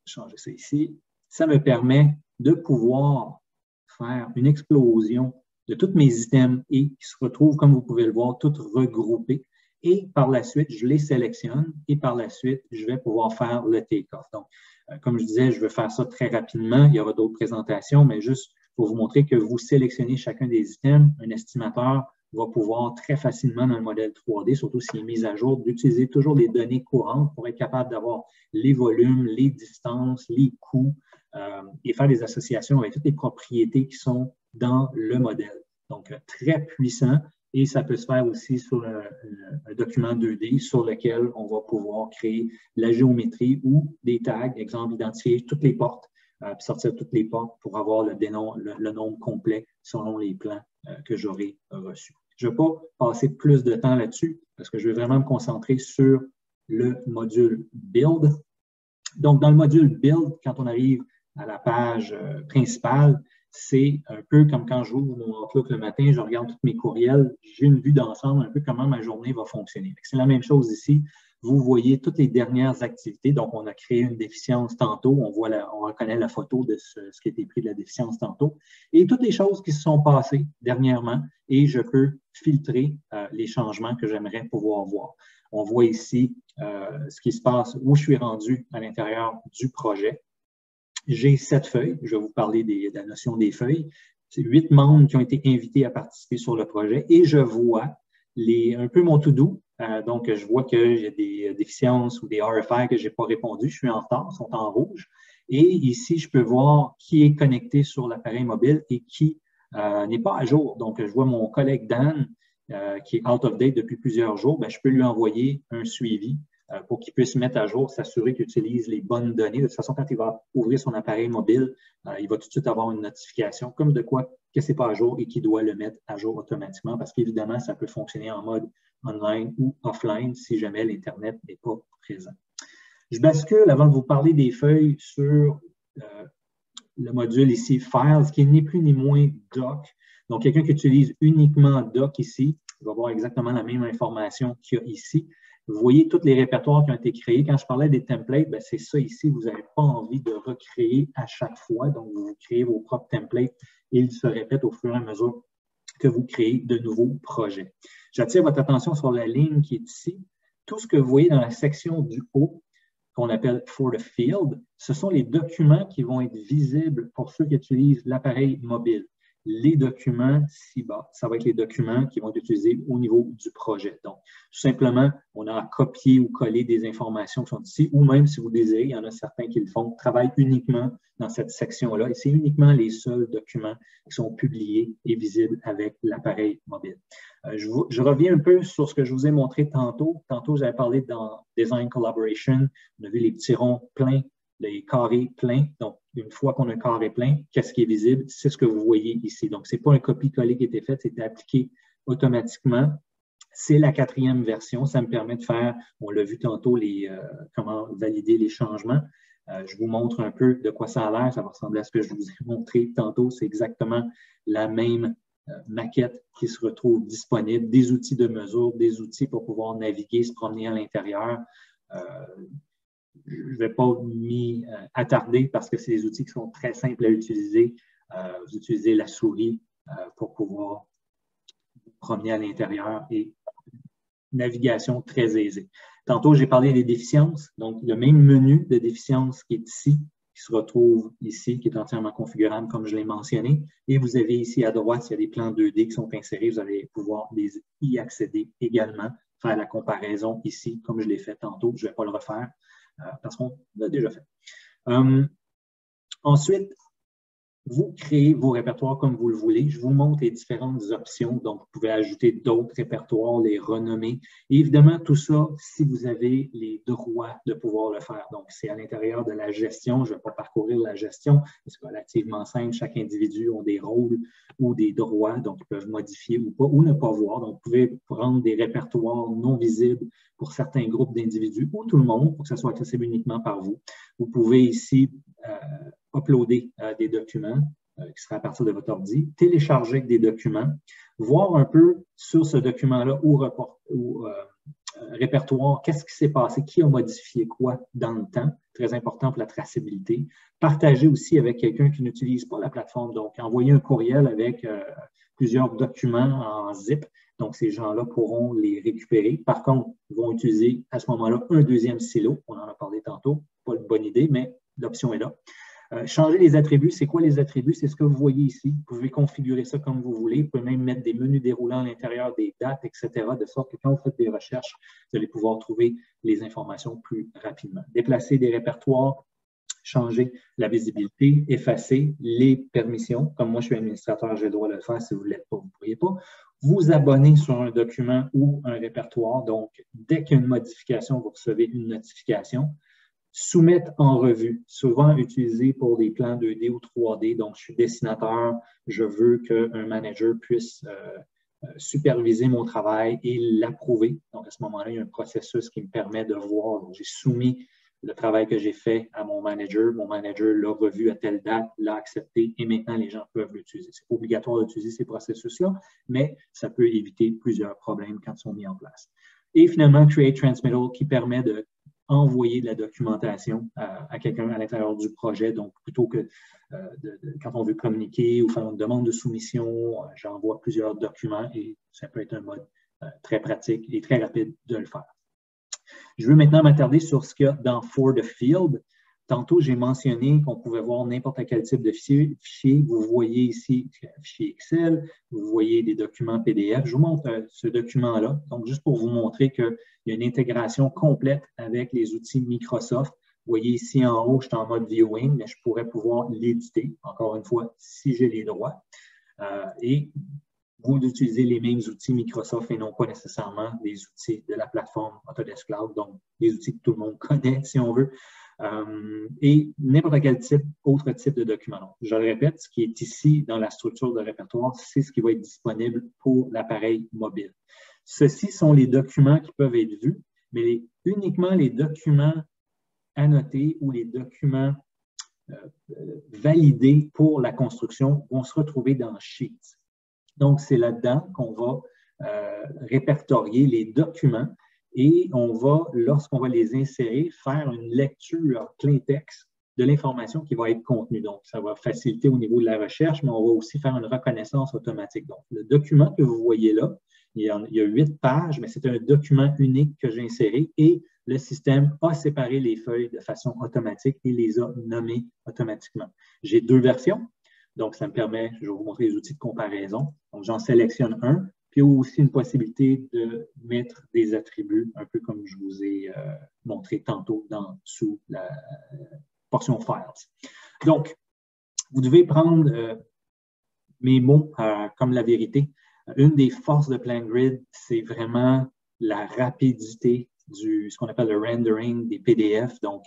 changer ça ici. Ça me permet de pouvoir faire une explosion de tous mes items et qui se retrouvent, comme vous pouvez le voir, tous regroupés. Et par la suite, je les sélectionne et par la suite, je vais pouvoir faire le take-off. Donc, comme je disais, je vais faire ça très rapidement. Il y aura d'autres présentations, mais juste pour vous montrer que vous sélectionnez chacun des items, un estimateur va pouvoir très facilement dans le modèle 3D, surtout s'il est mis à jour, d'utiliser toujours les données courantes pour être capable d'avoir les volumes, les distances, les coûts et faire des associations avec toutes les propriétés qui sont dans le modèle. Donc, très puissant et ça peut se faire aussi sur un document 2D sur lequel on va pouvoir créer la géométrie ou des tags, exemple, identifier toutes les portes, puis sortir toutes les portes pour avoir le nombre complet selon les plans que j'aurai reçus. Je ne vais pas passer plus de temps là-dessus parce que je vais vraiment me concentrer sur le module Build. Donc, dans le module Build, quand on arrive à la page principale, c'est un peu comme quand j'ouvre mon Outlook le matin, je regarde tous mes courriels, j'ai une vue d'ensemble, un peu comment ma journée va fonctionner. C'est la même chose ici. Vous voyez toutes les dernières activités. Donc, on a créé une déficience tantôt. On reconnaît la photo de ce qui a été pris de la déficience tantôt. Et toutes les choses qui se sont passées dernièrement. Et je peux filtrer les changements que j'aimerais pouvoir voir. On voit ici ce qui se passe, où je suis rendu à l'intérieur du projet. J'ai 7 feuilles. Je vais vous parler de la notion des feuilles. C'est 8 membres qui ont été invités à participer sur le projet. Et je vois un peu mon to-do. Donc, je vois que j'ai des déficiences ou des RFI que je n'ai pas répondu. Je suis en retard, sont en rouge. Et ici, je peux voir qui est connecté sur l'appareil mobile et qui n'est pas à jour. Donc, je vois mon collègue Dan, qui est out of date depuis plusieurs jours. Bien, je peux lui envoyer un suivi pour qu'il puisse mettre à jour, s'assurer qu'il utilise les bonnes données. De toute façon, quand il va ouvrir son appareil mobile, il va tout de suite avoir une notification comme de quoi que ce n'est pas à jour et qu'il doit le mettre à jour automatiquement parce qu'évidemment, ça peut fonctionner en mode online ou offline si jamais l'Internet n'est pas présent. Je bascule avant de vous parler des feuilles sur le module ici, Files, qui n'est plus ni moins Doc. Donc, quelqu'un qui utilise uniquement Doc ici, il va avoir exactement la même information qu'il y a ici. Vous voyez tous les répertoires qui ont été créés. Quand je parlais des templates, c'est ça ici. Vous n'avez pas envie de recréer à chaque fois. Donc, vous créez vos propres templates et ils se répètent au fur et à mesure que vous créez de nouveaux projets. J'attire votre attention sur la ligne qui est ici. Tout ce que vous voyez dans la section du haut, qu'on appelle For the Field, ce sont les documents qui vont être visibles pour ceux qui utilisent l'appareil mobile. Les documents ci-bas, ça va être les documents qui vont être utilisés au niveau du projet. Donc, tout simplement, on a copié ou collé des informations qui sont ici, ou même si vous désirez, il y en a certains qui le font, travaillent uniquement dans cette section-là. Et c'est uniquement les seuls documents qui sont publiés et visibles avec l'appareil mobile. Je reviens un peu sur ce que je vous ai montré tantôt. Tantôt, j'avais parlé dans Design Collaboration. On a vu les petits ronds pleins, les carrés pleins. Donc, une fois qu'on a un carré plein, qu'est-ce qui est visible? C'est ce que vous voyez ici. Donc, ce n'est pas un copier-coller qui a été fait, c'est appliqué automatiquement. C'est la 4e version. Ça me permet de faire, on l'a vu tantôt, comment valider les changements. Je vous montre un peu de quoi ça a l'air. Ça va ressembler à ce que je vous ai montré tantôt. C'est exactement la même maquette qui se retrouve disponible, des outils de mesure, des outils pour pouvoir naviguer, se promener à l'intérieur. Je ne vais pas m'y attarder parce que c'est des outils qui sont très simples à utiliser. Vous utilisez la souris pour pouvoir vous promener à l'intérieur et navigation très aisée. Tantôt, j'ai parlé des déficiences. Donc, le même menu de déficience qui est ici, qui se retrouve ici, qui est entièrement configurable comme je l'ai mentionné. Et vous avez ici à droite, il y a des plans 2D qui sont insérés. Vous allez pouvoir y accéder également, faire la comparaison ici, comme je l'ai fait tantôt. Je ne vais pas le refaire parce qu'on l'a déjà fait. Ensuite, vous créez vos répertoires comme vous le voulez. Je vous montre les différentes options. Donc, vous pouvez ajouter d'autres répertoires, les renommer. Et évidemment, tout ça, si vous avez les droits de pouvoir le faire. Donc, c'est à l'intérieur de la gestion. Je ne vais pas parcourir la gestion. C'est relativement simple. Chaque individu a des rôles ou des droits. Donc, ils peuvent modifier ou pas, ou ne pas voir. Donc, vous pouvez prendre des répertoires non visibles pour certains groupes d'individus ou tout le monde pour que ça soit accessible uniquement par vous. Vous pouvez ici uploader des documents qui seraient à partir de votre ordi, télécharger des documents, voir un peu sur ce document-là ou répertoire, qu'est-ce qui s'est passé, qui a modifié quoi dans le temps, très important pour la traçabilité. Partager aussi avec quelqu'un qui n'utilise pas la plateforme, donc envoyer un courriel avec plusieurs documents en zip. Donc, ces gens-là pourront les récupérer. Par contre, ils vont utiliser à ce moment-là un deuxième silo. On en a parlé tantôt. Pas une bonne idée, mais l'option est là. Changer les attributs. C'est quoi les attributs? C'est ce que vous voyez ici. Vous pouvez configurer ça comme vous voulez. Vous pouvez même mettre des menus déroulants à l'intérieur, des dates, etc., de sorte que quand vous faites des recherches, vous allez pouvoir trouver les informations plus rapidement. Déplacer des répertoires, changer la visibilité, effacer les permissions. Comme moi, je suis administrateur, j'ai le droit de le faire. Si vous ne l'êtes pas, vous ne pourriez pas. Vous abonner sur un document ou un répertoire. Donc, dès qu'il y a une modification, vous recevez une notification. Soumettre en revue, souvent utilisé pour des plans 2D ou 3D. Donc, je suis dessinateur, je veux qu'un manager puisse superviser mon travail et l'approuver. Donc, à ce moment-là, il y a un processus qui me permet de voir. J'ai soumis le travail que j'ai fait à mon manager l'a revu à telle date, l'a accepté et maintenant les gens peuvent l'utiliser. Ce n'est pas obligatoire d'utiliser ces processus-là, mais ça peut éviter plusieurs problèmes quand ils sont mis en place. Et finalement, Create Transmittal qui permet de envoyer de la documentation à quelqu'un à l'intérieur du projet. Donc, plutôt que quand on veut communiquer ou faire une demande de soumission, j'envoie plusieurs documents et ça peut être un mode très pratique et très rapide de le faire. Je veux maintenant m'attarder sur ce qu'il y a dans For the Field. Tantôt, j'ai mentionné qu'on pouvait voir n'importe quel type de fichier. Vous voyez ici un fichier Excel, vous voyez des documents PDF. Je vous montre ce document-là. Donc, juste pour vous montrer qu'il y a une intégration complète avec les outils Microsoft. Vous voyez ici en haut, je suis en mode viewing, mais je pourrais pouvoir l'éditer, encore une fois, si j'ai les droits. Et vous utilisez les mêmes outils Microsoft et non pas nécessairement des outils de la plateforme Autodesk Cloud, donc des outils que tout le monde connaît, si on veut. Et n'importe quel autre type de document. Donc, je le répète, ce qui est ici dans la structure de répertoire, c'est ce qui va être disponible pour l'appareil mobile. Ceux-ci sont les documents qui peuvent être vus, mais uniquement les documents annotés ou les documents validés pour la construction vont se retrouver dans Sheets. Donc, c'est là-dedans qu'on va répertorier les documents et on va, lorsqu'on va les insérer, faire une lecture plein texte de l'information qui va être contenue. Donc, ça va faciliter au niveau de la recherche, mais on va aussi faire une reconnaissance automatique. Donc, le document que vous voyez là, il y a 8 pages, mais c'est un document unique que j'ai inséré et le système a séparé les feuilles de façon automatique et les a nommées automatiquement. J'ai 2 versions. Donc, ça me permet, je vais vous montrer les outils de comparaison. Donc, j'en sélectionne un, puis aussi une possibilité de mettre des attributs, un peu comme je vous ai montré tantôt sous la portion Files. Donc, vous devez prendre mes mots comme la vérité. Une des forces de PlanGrid, c'est vraiment la rapidité ce qu'on appelle le rendering des PDF. Donc,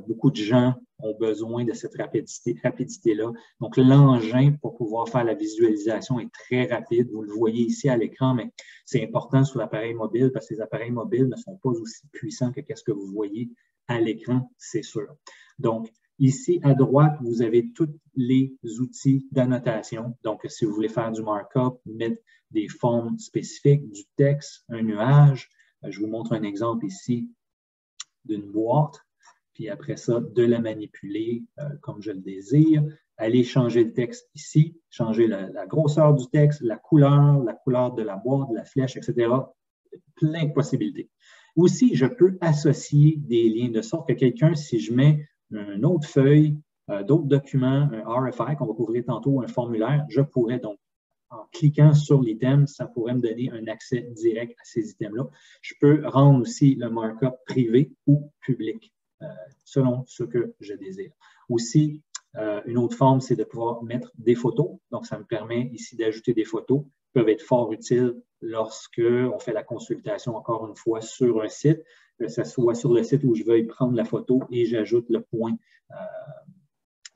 beaucoup de gens ont besoin de cette rapidité-là. Donc, l'engin pour pouvoir faire la visualisation est très rapide. Vous le voyez ici à l'écran, mais c'est important sur l'appareil mobile parce que les appareils mobiles ne sont pas aussi puissants que ce que vous voyez à l'écran, c'est sûr. Donc, ici, à droite, vous avez tous les outils d'annotation. Donc, si vous voulez faire du markup, mettre des formes spécifiques, du texte, un nuage. Je vous montre un exemple ici d'une boîte. Puis après ça, de la manipuler comme je le désire. Aller changer le texte ici, changer la grosseur du texte, la couleur de la boîte, de la flèche, etc. Plein de possibilités. Aussi, je peux associer des liens de sorte que quelqu'un, si je mets une autre feuille, d'autres documents, un RFI qu'on va couvrir tantôt, un formulaire, je pourrais donc, en cliquant sur l'item, ça pourrait me donner un accès direct à ces items-là. Je peux rendre aussi le markup privé ou public, selon ce que je désire. Aussi, Une autre forme, c'est de pouvoir mettre des photos. Donc, ça me permet ici d'ajouter des photos qui peuvent être fort utiles lorsqu'on fait la consultation, encore une fois, sur un site, que ce soit sur le site où je veuille prendre la photo et j'ajoute le point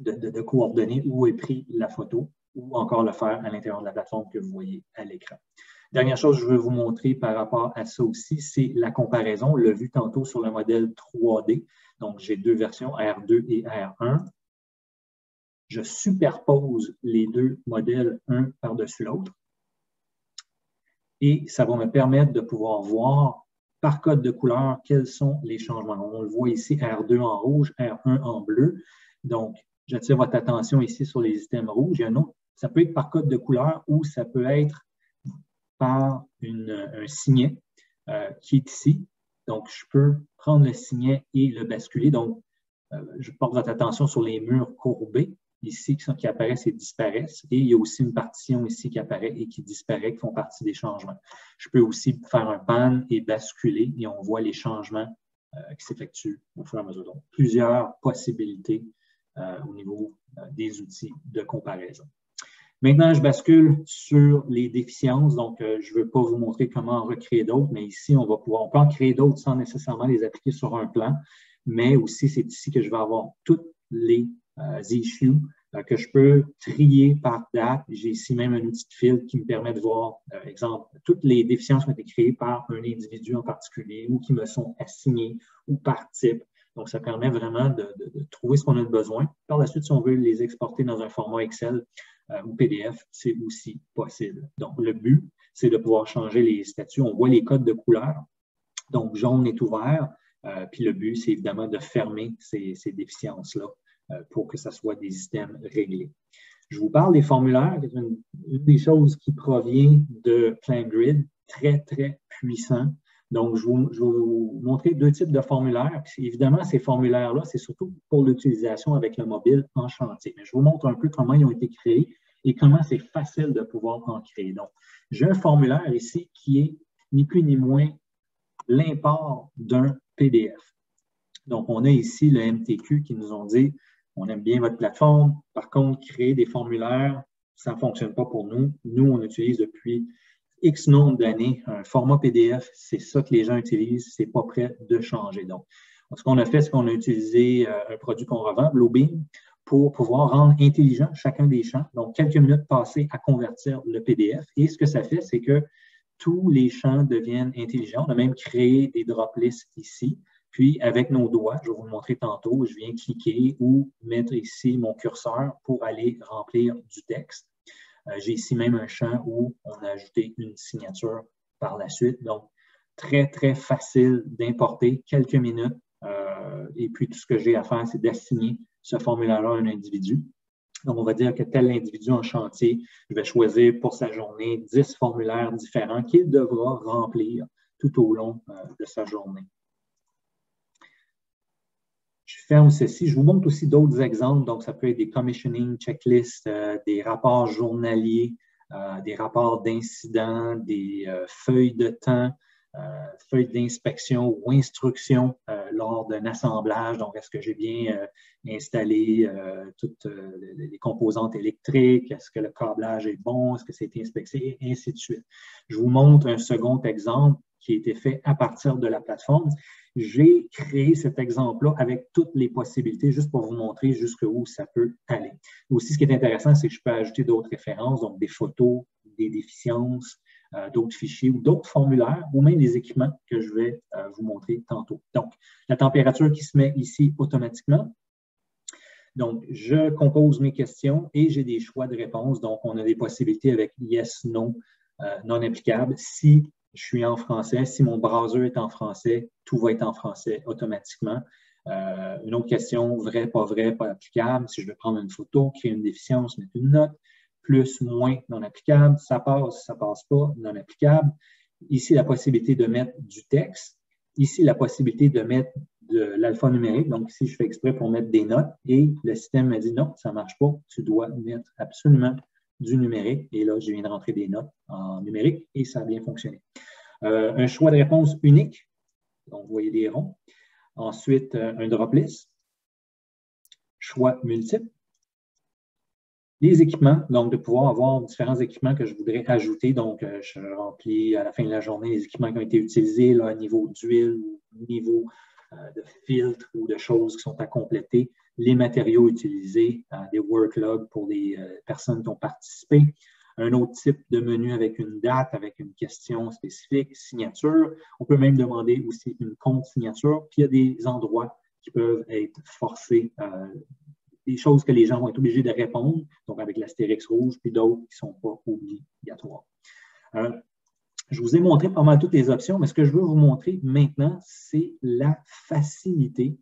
de coordonnées où est prise la photo, ou encore le faire à l'intérieur de la plateforme que vous voyez à l'écran. Dernière chose que je veux vous montrer par rapport à ça aussi, c'est la comparaison. On l'a vu tantôt sur le modèle 3D. Donc, j'ai deux versions, R2 et R1. Je superpose les deux modèles un par-dessus l'autre. Et ça va me permettre de pouvoir voir par code de couleur quels sont les changements. On le voit ici, R2 en rouge, R1 en bleu. Donc, j'attire votre attention ici sur les items rouges. Il y a un autre, ça peut être par code de couleur ou ça peut être par un signet qui est ici. Donc, je peux prendre le signet et le basculer. Donc, je porte votre attention sur les murs courbés ici qui apparaissent et disparaissent. Et il y a aussi une partition ici qui apparaît et qui disparaît, qui font partie des changements. Je peux aussi faire un pan et basculer et on voit les changements qui s'effectuent au fur et à mesure. Donc, plusieurs possibilités au niveau des outils de comparaison. Maintenant, je bascule sur les déficiences. Donc, je ne veux pas vous montrer comment en recréer d'autres, mais ici, on peut en créer d'autres sans nécessairement les appliquer sur un plan. Mais aussi, c'est ici que je vais avoir toutes les issues que je peux trier par date. J'ai ici même un outil de filtre qui me permet de voir, exemple, toutes les déficiences qui ont été créées par un individu en particulier ou qui me sont assignées ou par type. Donc, ça permet vraiment de trouver ce qu'on a besoin. Par la suite, si on veut les exporter dans un format Excel ou PDF, c'est aussi possible. Donc, le but, c'est de pouvoir changer les statuts. On voit les codes de couleur. Donc, jaune est ouvert. Puis le but, c'est évidemment de fermer ces déficiences-là pour que ce soit des systèmes réglés. Je vous parle des formulaires, qui est une des choses qui provient de PlanGrid, très, très puissant. Donc, je vais vous montrer deux types de formulaires. Puis, évidemment, ces formulaires-là, c'est surtout pour l'utilisation avec le mobile en chantier. Mais je vous montre un peu comment ils ont été créés et comment c'est facile de pouvoir en créer. Donc, j'ai un formulaire ici qui est ni plus ni moins l'import d'un PDF. Donc, on a ici le MTQ qui nous ont dit on aime bien votre plateforme. Par contre, créer des formulaires, ça ne fonctionne pas pour nous. Nous, on utilise depuis X nombre d'années un format PDF. C'est ça que les gens utilisent. Ce n'est pas prêt de changer. Donc, ce qu'on a fait, c'est qu'on a utilisé un produit qu'on revend, Bluebeam, pour pouvoir rendre intelligent chacun des champs. Donc, quelques minutes passées à convertir le PDF. Et ce que ça fait, c'est que tous les champs deviennent intelligents. On a même créé des drop lists ici. Puis, avec nos doigts, je vais vous le montrer tantôt, je viens cliquer ou mettre ici mon curseur pour aller remplir du texte. J'ai ici même un champ où on a ajouté une signature par la suite. Donc, très, très facile d'importer, quelques minutes. Et puis, tout ce que j'ai à faire, c'est d'assigner ce formulaire-là à un individu. Donc, on va dire que tel individu en chantier, je vais choisir pour sa journée 10 formulaires différents qu'il devra remplir tout au long de sa journée. Je ferme ceci. Je vous montre aussi d'autres exemples. Donc, ça peut être des commissioning checklists, des rapports journaliers, des rapports d'incidents, des feuilles de temps, feuilles d'inspection ou instructions lors d'un assemblage. Donc, est-ce que j'ai bien installé toutes les composantes électriques? Est-ce que le câblage est bon? Est-ce que c'est inspecté? Et ainsi de suite. Je vous montre un second exemple qui a été fait à partir de la plateforme. J'ai créé cet exemple-là avec toutes les possibilités, juste pour vous montrer jusqu'où ça peut aller. Aussi, ce qui est intéressant, c'est que je peux ajouter d'autres références, donc des photos, des déficiences, d'autres fichiers ou d'autres formulaires, ou même des équipements que je vais vous montrer tantôt. Donc, la température qui se met ici automatiquement. Donc, je compose mes questions et j'ai des choix de réponse. Donc, on a des possibilités avec yes, no, non applicable. Si je suis en français, si mon browser est en français, tout va être en français automatiquement. Une autre question, vrai, pas applicable. Si je veux prendre une photo, créer une déficience, mettre une note, plus, moins, non applicable. Ça passe pas, non applicable. Ici, la possibilité de mettre du texte. Ici, la possibilité de mettre de l'alphanumérique. Donc, ici, je fais exprès pour mettre des notes et le système m'a dit non, ça ne marche pas. Tu dois mettre absolument du numérique. Et là, je viens de rentrer des notes en numérique et ça a bien fonctionné. Un choix de réponse unique. Donc, vous voyez des ronds. Ensuite, un drop list. Choix multiple. Les équipements, donc de pouvoir avoir différents équipements que je voudrais ajouter. Donc, je remplis à la fin de la journée les équipements qui ont été utilisés, là, niveau d'huile, niveau de filtre ou de choses qui sont à compléter, les matériaux utilisés, des worklogs pour les personnes qui ont participé, un autre type de menu avec une date, avec une question spécifique, signature. On peut même demander aussi une compte signature. Puis il y a des endroits qui peuvent être forcés, des choses que les gens vont être obligés de répondre, donc avec l'astérix rouge, puis d'autres qui ne sont pas obligatoires. Je vous ai montré pas mal toutes les options, mais ce que je veux vous montrer maintenant, c'est la facilité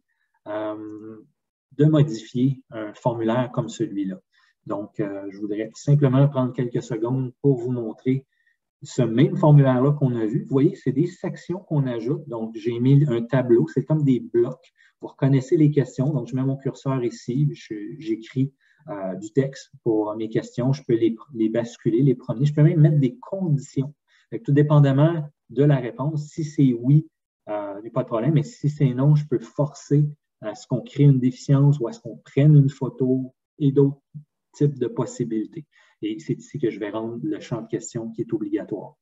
de modifier un formulaire comme celui-là. Donc, je voudrais simplement prendre quelques secondes pour vous montrer ce même formulaire-là qu'on a vu. Vous voyez, c'est des sections qu'on ajoute. Donc, j'ai mis un tableau, c'est comme des blocs. Vous reconnaissez les questions. Donc, je mets mon curseur ici, j'écris du texte pour mes questions. Je peux les basculer, les promener. Je peux même mettre des conditions. Tout dépendamment de la réponse, si c'est oui, il n'y a pas de problème, mais si c'est non, je peux forcer à ce qu'on crée une déficience ou à ce qu'on prenne une photo et d'autres types de possibilités. Et c'est ici que je vais rendre le champ de questions qui est obligatoire.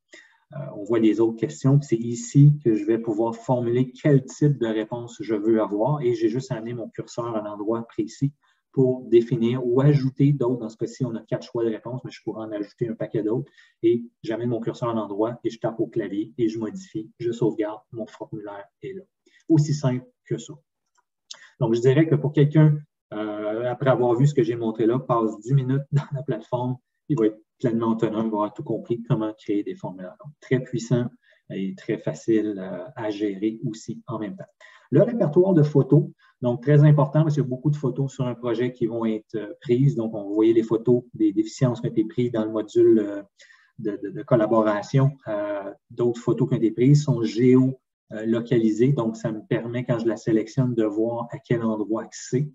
On voit les autres questions, c'est ici que je vais pouvoir formuler quel type de réponse je veux avoir et j'ai juste amené mon curseur à un endroit précis pour définir ou ajouter d'autres. Dans ce cas-ci, on a 4 choix de réponse, mais je pourrais en ajouter un paquet d'autres. Et j'amène mon curseur à un endroit et je tape au clavier et je modifie, je sauvegarde, mon formulaire est là. Aussi simple que ça. Donc, je dirais que pour quelqu'un, après avoir vu ce que j'ai montré là, passe 10 minutes dans la plateforme, il va être pleinement autonome, il va avoir tout compris comment créer des formulaires. Donc, très puissant et très facile à gérer aussi en même temps. Le répertoire de photos, donc très important parce qu'il y a beaucoup de photos sur un projet qui vont être prises. Donc, on voyait les photos des déficiences qui ont été prises dans le module de collaboration. D'autres photos qui ont été prises sont géolocalisées. Donc, ça me permet, quand je la sélectionne, de voir à quel endroit c'est.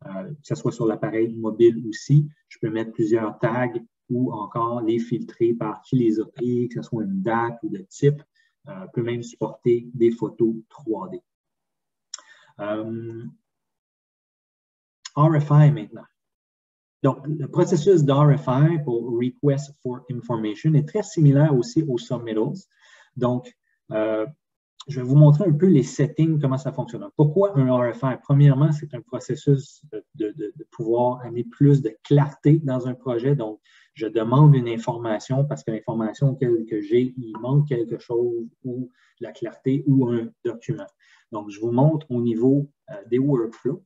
Que ce soit sur l'appareil mobile aussi. Je peux mettre plusieurs tags ou encore les filtrer par qui les a pris, que ce soit une date ou de type. Peut même supporter des photos 3D. RFI maintenant. Donc, le processus d'RFI pour Request for Information est très similaire aussi aux submittals. Donc, je vais vous montrer un peu les settings, comment ça fonctionne. Pourquoi un RFI? Premièrement, c'est un processus de pouvoir amener plus de clarté dans un projet. Donc, je demande une information parce que l'information que j'ai, il manque quelque chose ou de la clarté ou un document. Donc, je vous montre au niveau des workflows.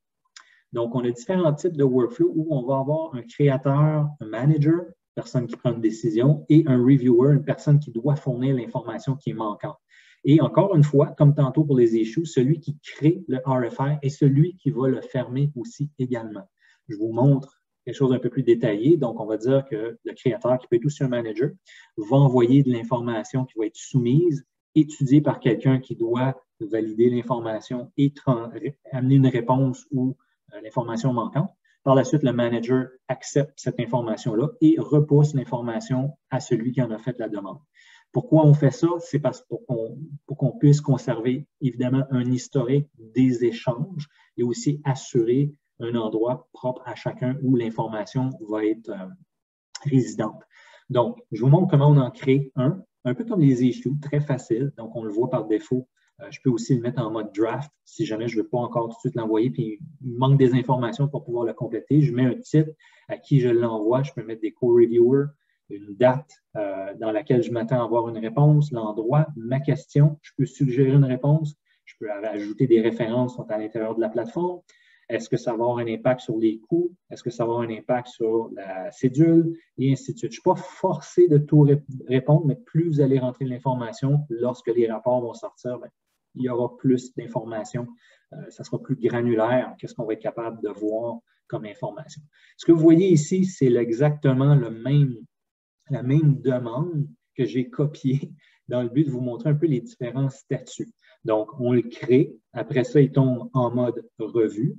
Donc, on a différents types de workflows où on va avoir un créateur, un manager, personne qui prend une décision, et un reviewer, une personne qui doit fournir l'information qui est manquante. Et encore une fois, comme tantôt pour les issues, celui qui crée le RFI est celui qui va le fermer aussi également. Je vous montre quelque chose d'un peu plus détaillé. Donc, on va dire que le créateur, qui peut être aussi un manager, va envoyer de l'information qui va être soumise, étudiée par quelqu'un qui doit valider l'information et amener une réponse ou l'information manquante. Par la suite, le manager accepte cette information-là et repousse l'information à celui qui en a fait la demande. Pourquoi on fait ça? C'est parce pour qu'on puisse conserver, évidemment, un historique des échanges et aussi assurer un endroit propre à chacun où l'information va être résidente. Donc, je vous montre comment on en crée un peu comme les issues, très facile. Donc, on le voit par défaut. Je peux aussi le mettre en mode draft si jamais je ne veux pas encore tout de suite l'envoyer puis il manque des informations pour pouvoir le compléter. Je mets un titre à qui je l'envoie. Je peux mettre des co-reviewers, une date dans laquelle je m'attends à avoir une réponse, l'endroit, ma question. Je peux suggérer une réponse. Je peux ajouter des références qui sont à l'intérieur de la plateforme. Est-ce que ça va avoir un impact sur les coûts? Est-ce que ça va avoir un impact sur la cédule? Et ainsi de suite. Je ne suis pas forcé de tout répondre, mais plus vous allez rentrer de l'information, lorsque les rapports vont sortir, bien, il y aura plus d'informations. Ça sera plus granulaire que ce qu'on va être capable de voir comme information. Ce que vous voyez ici, c'est exactement la même demande que j'ai copiée dans le but de vous montrer un peu les différents statuts. Donc, on le crée. Après ça, il tombe en mode revue.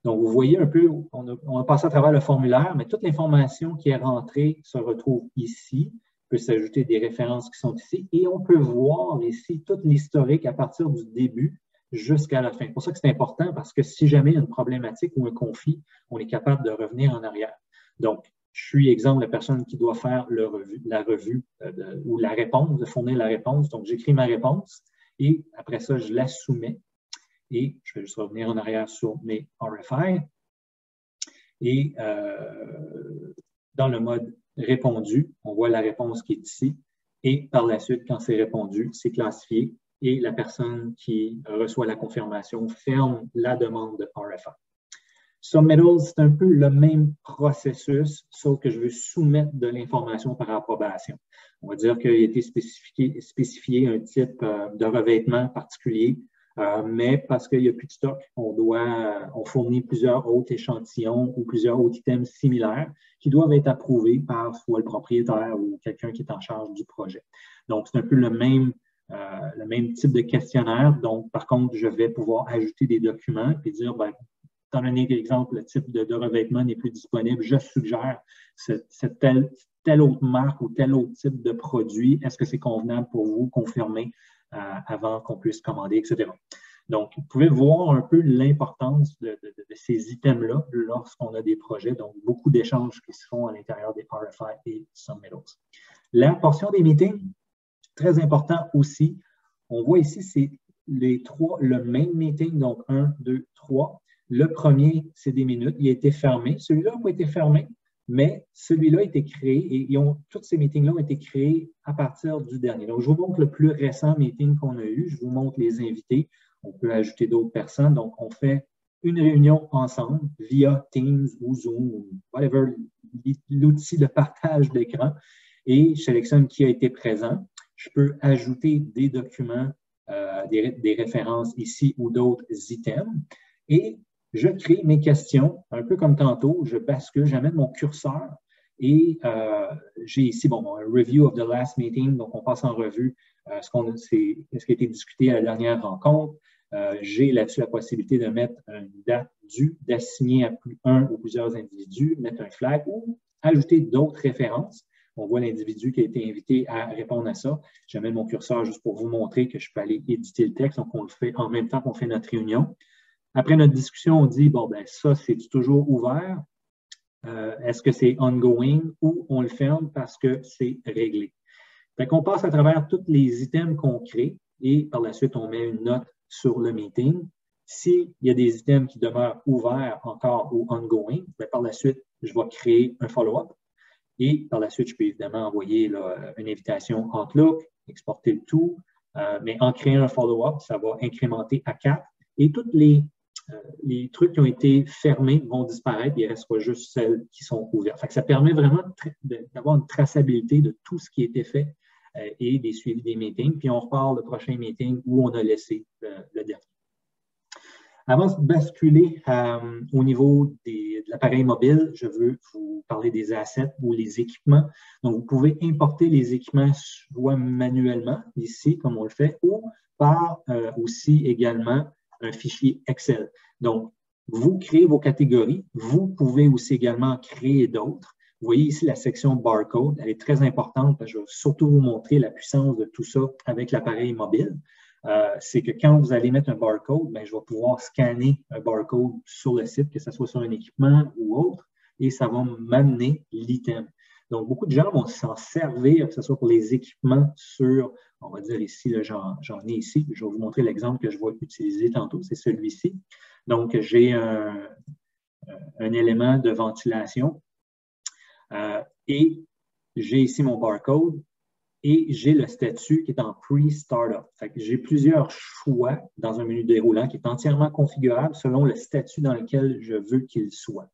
Donc, vous voyez un peu, on a passé à travers le formulaire, mais toute l'information qui est rentrée se retrouve ici. Il peut s'ajouter des références qui sont ici et on peut voir ici tout l'historique à partir du début jusqu'à la fin. C'est pour ça que c'est important parce que si jamais il y a une problématique ou un conflit, on est capable de revenir en arrière. Donc, je suis, exemple, la personne qui doit faire la revue ou la réponse, de fournir la réponse. Donc, j'écris ma réponse et après ça, je la soumets. Et je vais juste revenir en arrière sur mes RFI. Et dans le mode répondu, on voit la réponse qui est ici. Et par la suite, quand c'est répondu, c'est classifié et la personne qui reçoit la confirmation ferme la demande de RFI. Submittals, c'est un peu le même processus, sauf que je veux soumettre de l'information par approbation. On va dire qu'il a été spécifié un type de revêtement particulier, mais parce qu'il n'y a plus de stock, on fournit plusieurs autres échantillons ou plusieurs autres items similaires qui doivent être approuvés par soit le propriétaire ou quelqu'un qui est en charge du projet. Donc, c'est un peu le même type de questionnaire. Donc, par contre, je vais pouvoir ajouter des documents et dire, ben, étant donné que, exemple, le type de revêtement n'est plus disponible, je suggère telle autre marque ou tel autre type de produit. Est-ce que c'est convenable pour vous? Confirmer avant qu'on puisse commander, etc. Donc, vous pouvez voir un peu l'importance de ces items-là lorsqu'on a des projets. Donc, beaucoup d'échanges qui se font à l'intérieur des RFI et Submittals. La portion des meetings, très important aussi. On voit ici, c'est le main meeting, donc 1, 2, 3. Le premier, c'est des minutes. Il a été fermé. Celui-là n'a pas été fermé, mais celui-là a été créé et tous ces meetings-là ont été créés à partir du dernier. Donc, je vous montre le plus récent meeting qu'on a eu. Je vous montre les invités. On peut ajouter d'autres personnes. Donc, on fait une réunion ensemble via Teams ou Zoom ou whatever, l'outil de partage d'écran. Et je sélectionne qui a été présent. Je peux ajouter des documents, des références ici ou d'autres items. Et je crée mes questions, un peu comme tantôt, je bascule, j'amène mon curseur et j'ai ici, bon, un review of the last meeting, donc on passe en revue ce qui a été discuté à la dernière rencontre. J'ai là-dessus la possibilité de mettre une date due, d'assigner à un ou plusieurs individus, mettre un flag ou ajouter d'autres références. On voit l'individu qui a été invité à répondre à ça. J'amène mon curseur juste pour vous montrer que je peux aller éditer le texte, donc on le fait en même temps qu'on fait notre réunion. Après notre discussion, on dit, bon, ben ça, c'est toujours ouvert. Est-ce que c'est ongoing ou on le ferme parce que c'est réglé? Fait qu'on passe à travers tous les items qu'on crée et par la suite, on met une note sur le meeting. S'il y a des items qui demeurent ouverts encore ou ongoing, bien, par la suite, je vais créer un follow-up. Et par la suite, je peux évidemment envoyer là, une invitation Outlook, exporter le tout. Mais en créant un follow-up, ça va incrémenter à 4. Et tous les trucs qui ont été fermés vont disparaître. Il ne restera juste celles qui sont ouvertes. Fait que ça permet vraiment d'avoir une traçabilité de tout ce qui a été fait et des suivis des meetings. Puis on repart le prochain meeting où on a laissé le dernier. Avant de basculer au niveau de l'appareil mobile, je veux vous parler des assets ou les équipements. Donc, vous pouvez importer les équipements soit manuellement, ici, comme on le fait, ou par aussi également un fichier Excel. Donc, vous créez vos catégories. Vous pouvez aussi également créer d'autres. Vous voyez ici la section barcode. Elle est très importante parce que je vais surtout vous montrer la puissance de tout ça avec l'appareil mobile. C'est que quand vous allez mettre un barcode, bien, je vais pouvoir scanner un barcode sur le site, que ce soit sur un équipement ou autre, et ça va m'amener l'item. Donc, beaucoup de gens vont s'en servir, que ce soit pour les équipements sur, on va dire ici, j'en ai ici, je vais vous montrer l'exemple que je vais utiliser tantôt, c'est celui-ci. Donc, j'ai un élément de ventilation et j'ai ici mon barcode. Et j'ai le statut qui est en pre-startup. J'ai plusieurs choix dans un menu déroulant qui est entièrement configurable selon le statut dans lequel je veux qu'il soit.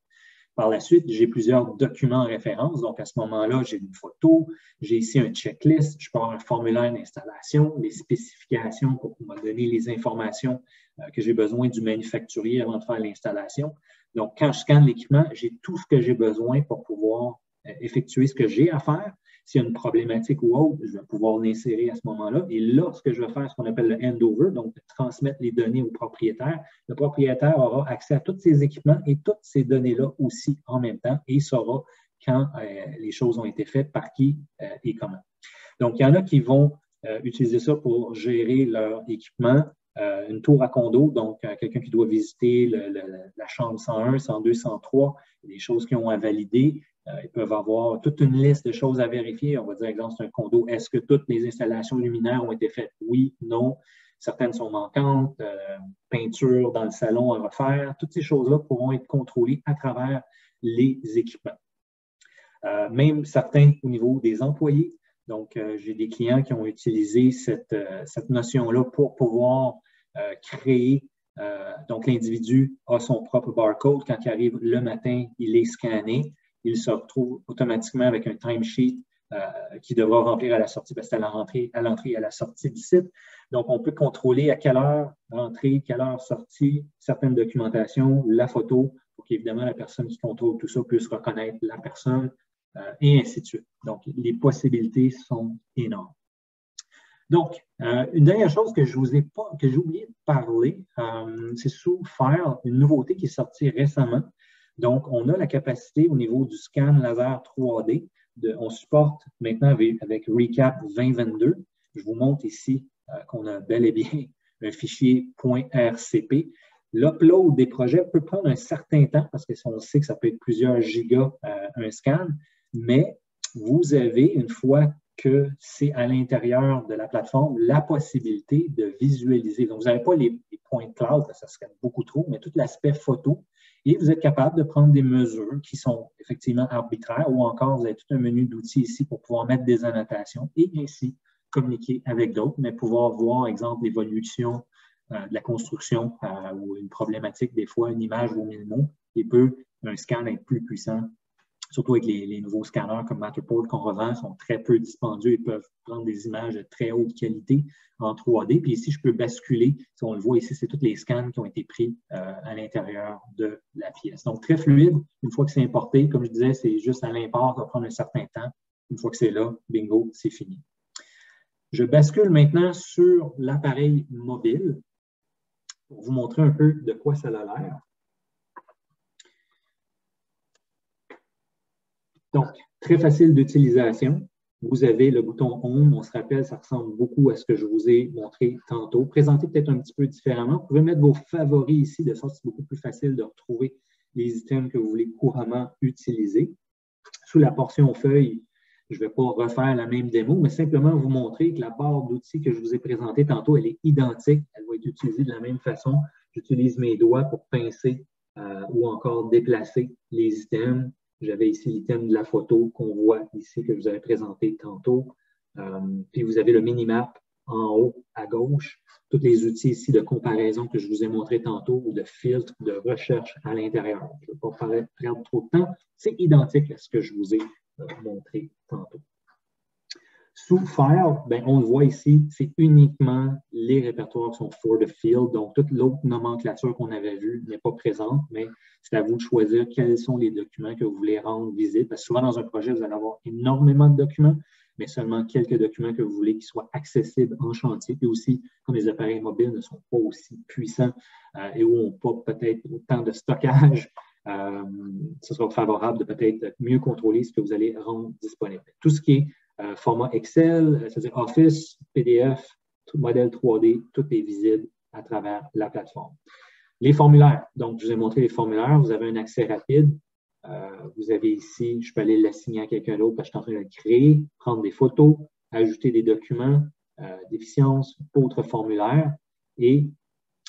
Par la suite, j'ai plusieurs documents en référence. Donc, à ce moment-là, j'ai une photo, j'ai ici un checklist, je peux avoir un formulaire d'installation, les spécifications pour me donner les informations que j'ai besoin du manufacturier avant de faire l'installation. Donc, quand je scanne l'équipement, j'ai tout ce que j'ai besoin pour pouvoir effectuer ce que j'ai à faire. S'il y a une problématique ou autre, je vais pouvoir l'insérer à ce moment-là. Et là, ce que je vais faire, ce qu'on appelle le handover, donc de transmettre les données au propriétaire, le propriétaire aura accès à tous ces équipements et toutes ces données-là aussi en même temps et saura quand les choses ont été faites, par qui et comment. Donc, il y en a qui vont utiliser ça pour gérer leur équipement. Une tour à condo, donc quelqu'un qui doit visiter la chambre 101, 102, 103, des choses qui ont à valider. Ils peuvent avoir toute une liste de choses à vérifier. On va dire, exemple, c'est un condo. Est-ce que toutes les installations luminaires ont été faites? Oui, non. Certaines sont manquantes. Peinture dans le salon à refaire. Toutes ces choses-là pourront être contrôlées à travers les équipements. Même certains au niveau des employés. Donc, j'ai des clients qui ont utilisé cette notion-là pour pouvoir créer. Donc, l'individu a son propre barcode. Quand il arrive le matin, il est scanné. Il se retrouve automatiquement avec un timesheet qui devra remplir à la sortie, parce que c'est à l'entrée et à la sortie du site. Donc, on peut contrôler à quelle heure entrée, quelle heure sortie, certaines documentations, la photo, pour qu'évidemment la personne qui contrôle tout ça puisse reconnaître la personne, et ainsi de suite. Donc, les possibilités sont énormes. Donc, une dernière chose que j'ai oublié de parler, c'est sous File, une nouveauté qui est sortie récemment. Donc, on a la capacité au niveau du scan laser 3D. On supporte maintenant avec Recap 2022. Je vous montre ici qu'on a bel et bien un fichier .rcp. L'upload des projets peut prendre un certain temps parce qu'on sait que ça peut être plusieurs gigas un scan, mais vous avez, une fois que c'est à l'intérieur de la plateforme, la possibilité de visualiser. Donc, vous n'avez pas les points cloud, ça serait beaucoup trop, mais tout l'aspect photo. Et vous êtes capable de prendre des mesures qui sont effectivement arbitraires, ou encore vous avez tout un menu d'outils ici pour pouvoir mettre des annotations et ainsi communiquer avec d'autres, mais pouvoir voir, exemple, l'évolution de la construction ou une problématique, des fois, une image vaut 1000 mots, et peut un scan être plus puissant. Surtout avec les nouveaux scanners comme Matterport qu'on revend, sont très peu dispendieux et peuvent prendre des images de très haute qualité en 3D. Puis ici, je peux basculer. Si on le voit ici, c'est tous les scans qui ont été pris à l'intérieur de la pièce. Donc, très fluide. Une fois que c'est importé, comme je disais, c'est juste à l'import, ça va prendre un certain temps. Une fois que c'est là, bingo, c'est fini. Je bascule maintenant sur l'appareil mobile pour vous montrer un peu de quoi ça a l'air. Donc, très facile d'utilisation. Vous avez le bouton Home. On se rappelle, ça ressemble beaucoup à ce que je vous ai montré tantôt. Présenté peut-être un petit peu différemment. Vous pouvez mettre vos favoris ici, de sorte que c'est beaucoup plus facile de retrouver les items que vous voulez couramment utiliser. Sous la portion feuille, je ne vais pas refaire la même démo, mais simplement vous montrer que la barre d'outils que je vous ai présentée tantôt, elle est identique. Elle va être utilisée de la même façon. J'utilise mes doigts pour pincer ou encore déplacer les items. J'avais ici l'item de la photo qu'on voit ici, que je vous avais présenté tantôt. Puis vous avez le minimap en haut à gauche. Tous les outils ici de comparaison que je vous ai montré tantôt ou de filtre, de recherche à l'intérieur. Je ne vais pas perdre trop de temps. C'est identique à ce que je vous ai montré tantôt. Sous File, on le voit ici, c'est uniquement les répertoires qui sont for the field. Donc, toute l'autre nomenclature qu'on avait vue n'est pas présente, mais c'est à vous de choisir quels sont les documents que vous voulez rendre visibles. Parce que souvent, dans un projet, vous allez avoir énormément de documents, mais seulement quelques documents que vous voulez qui soient accessibles en chantier. Puis aussi, comme les appareils mobiles ne sont pas aussi puissants et où on n'a pas peut-être autant de stockage, ce sera favorable de peut-être mieux contrôler ce que vous allez rendre disponible. Tout ce qui est format Excel, c'est-à-dire Office, PDF, modèle 3D, tout est visible à travers la plateforme. Les formulaires. Donc, je vous ai montré les formulaires. Vous avez un accès rapide. Vous avez ici, je peux aller l'assigner à quelqu'un d'autre parce que je suis en train de le créer, prendre des photos, ajouter des documents, déficiences, autres formulaires. Et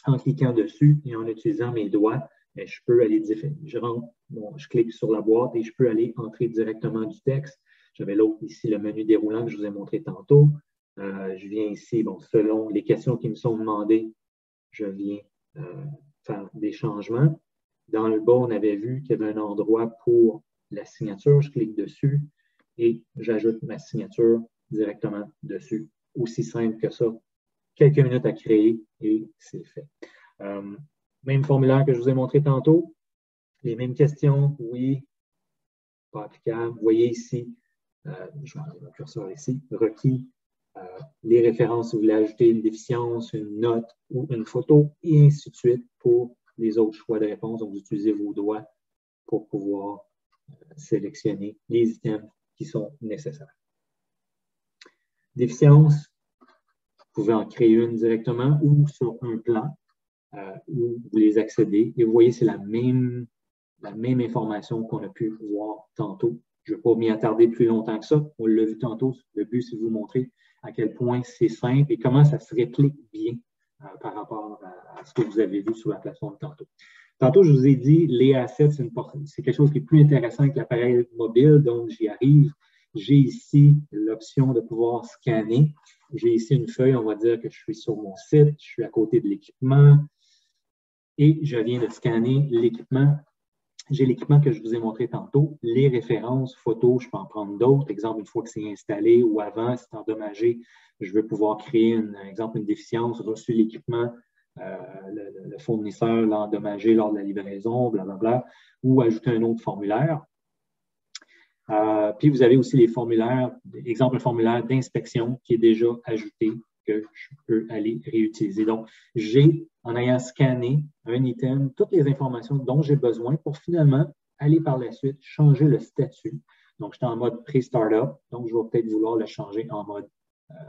en cliquant dessus et en utilisant mes doigts, je peux aller, je clique sur la boîte et je peux aller entrer directement du texte. J'avais l'autre ici, le menu déroulant que je vous ai montré tantôt. Je viens ici, selon les questions qui me sont demandées, je viens faire des changements. Dans le bas, on avait vu qu'il y avait un endroit pour la signature. Je clique dessus et j'ajoute ma signature directement dessus. Aussi simple que ça. Quelques minutes à créer et c'est fait. Même formulaire que je vous ai montré tantôt. Les mêmes questions, oui, pas applicable. Vous voyez ici, je vais enlever mon curseur ici, requis, les références si vous voulez ajouter une déficience, une note ou une photo, et ainsi de suite pour les autres choix de réponse. Donc, vous utilisez vos doigts pour pouvoir sélectionner les items qui sont nécessaires. Déficience, vous pouvez en créer une directement ou sur un plan où vous les accédez. Et vous voyez, c'est la même la même information qu'on a pu voir tantôt. Je ne vais pas m'y attarder plus longtemps que ça. On l'a vu tantôt. Le but, c'est de vous montrer à quel point c'est simple et comment ça se réplique bien par rapport à ce que vous avez vu sur la plateforme tantôt. Tantôt, je vous ai dit, les assets, c'est quelque chose qui est plus intéressant que l'appareil mobile, donc j'y arrive. J'ai ici l'option de pouvoir scanner. J'ai ici une feuille, on va dire que je suis sur mon site, je suis à côté de l'équipement et je viens de scanner l'équipement. J'ai l'équipement que je vous ai montré tantôt, les références photos, je peux en prendre d'autres. Exemple, une fois que c'est installé ou avant, c'est endommagé, je veux pouvoir créer, une déficience, reçu l'équipement, le fournisseur l'a endommagé lors de la livraison, blablabla, ou ajouter un autre formulaire. Puis vous avez aussi les formulaires, exemple, un formulaire d'inspection qui est déjà ajouté, que je peux aller réutiliser. Donc, j'ai, en ayant scanné un item, toutes les informations dont j'ai besoin pour finalement aller par la suite changer le statut. Donc, j'étais en mode pré-startup, donc je vais peut-être vouloir le changer en mode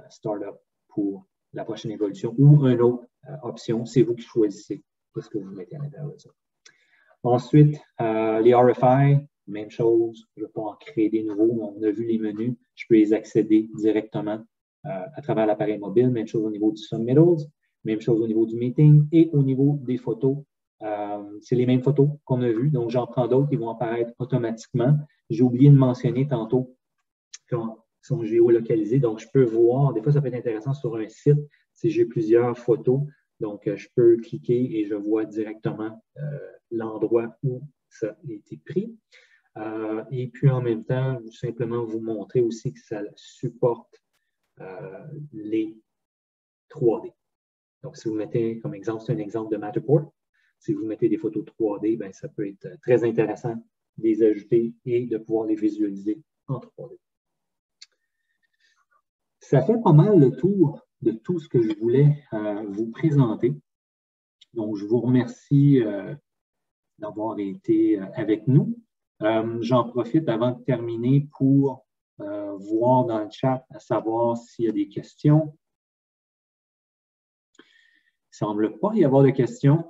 startup pour la prochaine évolution ou une autre option. C'est vous qui choisissez ce que vous mettez à l'intérieur de ça. Ensuite, les RFI, même chose, je ne vais pas en créer des nouveaux. On a vu les menus, je peux les accéder directement à travers l'appareil mobile. Même chose au niveau du submittals, même chose au niveau du meeting et au niveau des photos. C'est les mêmes photos qu'on a vues, donc j'en prends d'autres qui vont apparaître automatiquement. J'ai oublié de mentionner tantôt qu'ils sont géolocalisés, donc je peux voir, des fois ça peut être intéressant sur un site, si j'ai plusieurs photos, donc je peux cliquer et je vois directement l'endroit où ça a été pris. Et puis en même temps, simplement vous montrer aussi que ça supporte les 3D. Donc, si vous mettez comme exemple, c'est un exemple de Matterport. Si vous mettez des photos 3D, bien, ça peut être très intéressant de les ajouter et de pouvoir les visualiser en 3D. Ça fait pas mal le tour de tout ce que je voulais vous présenter. Donc, je vous remercie d'avoir été avec nous. J'en profite avant de terminer pour voir dans le chat, à savoir s'il y a des questions. Il ne semble pas y avoir de questions.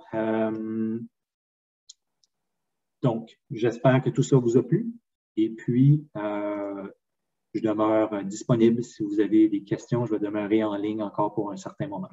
Donc, j'espère que tout ça vous a plu. Et puis, je demeure disponible si vous avez des questions. Je vais demeurer en ligne encore pour un certain moment.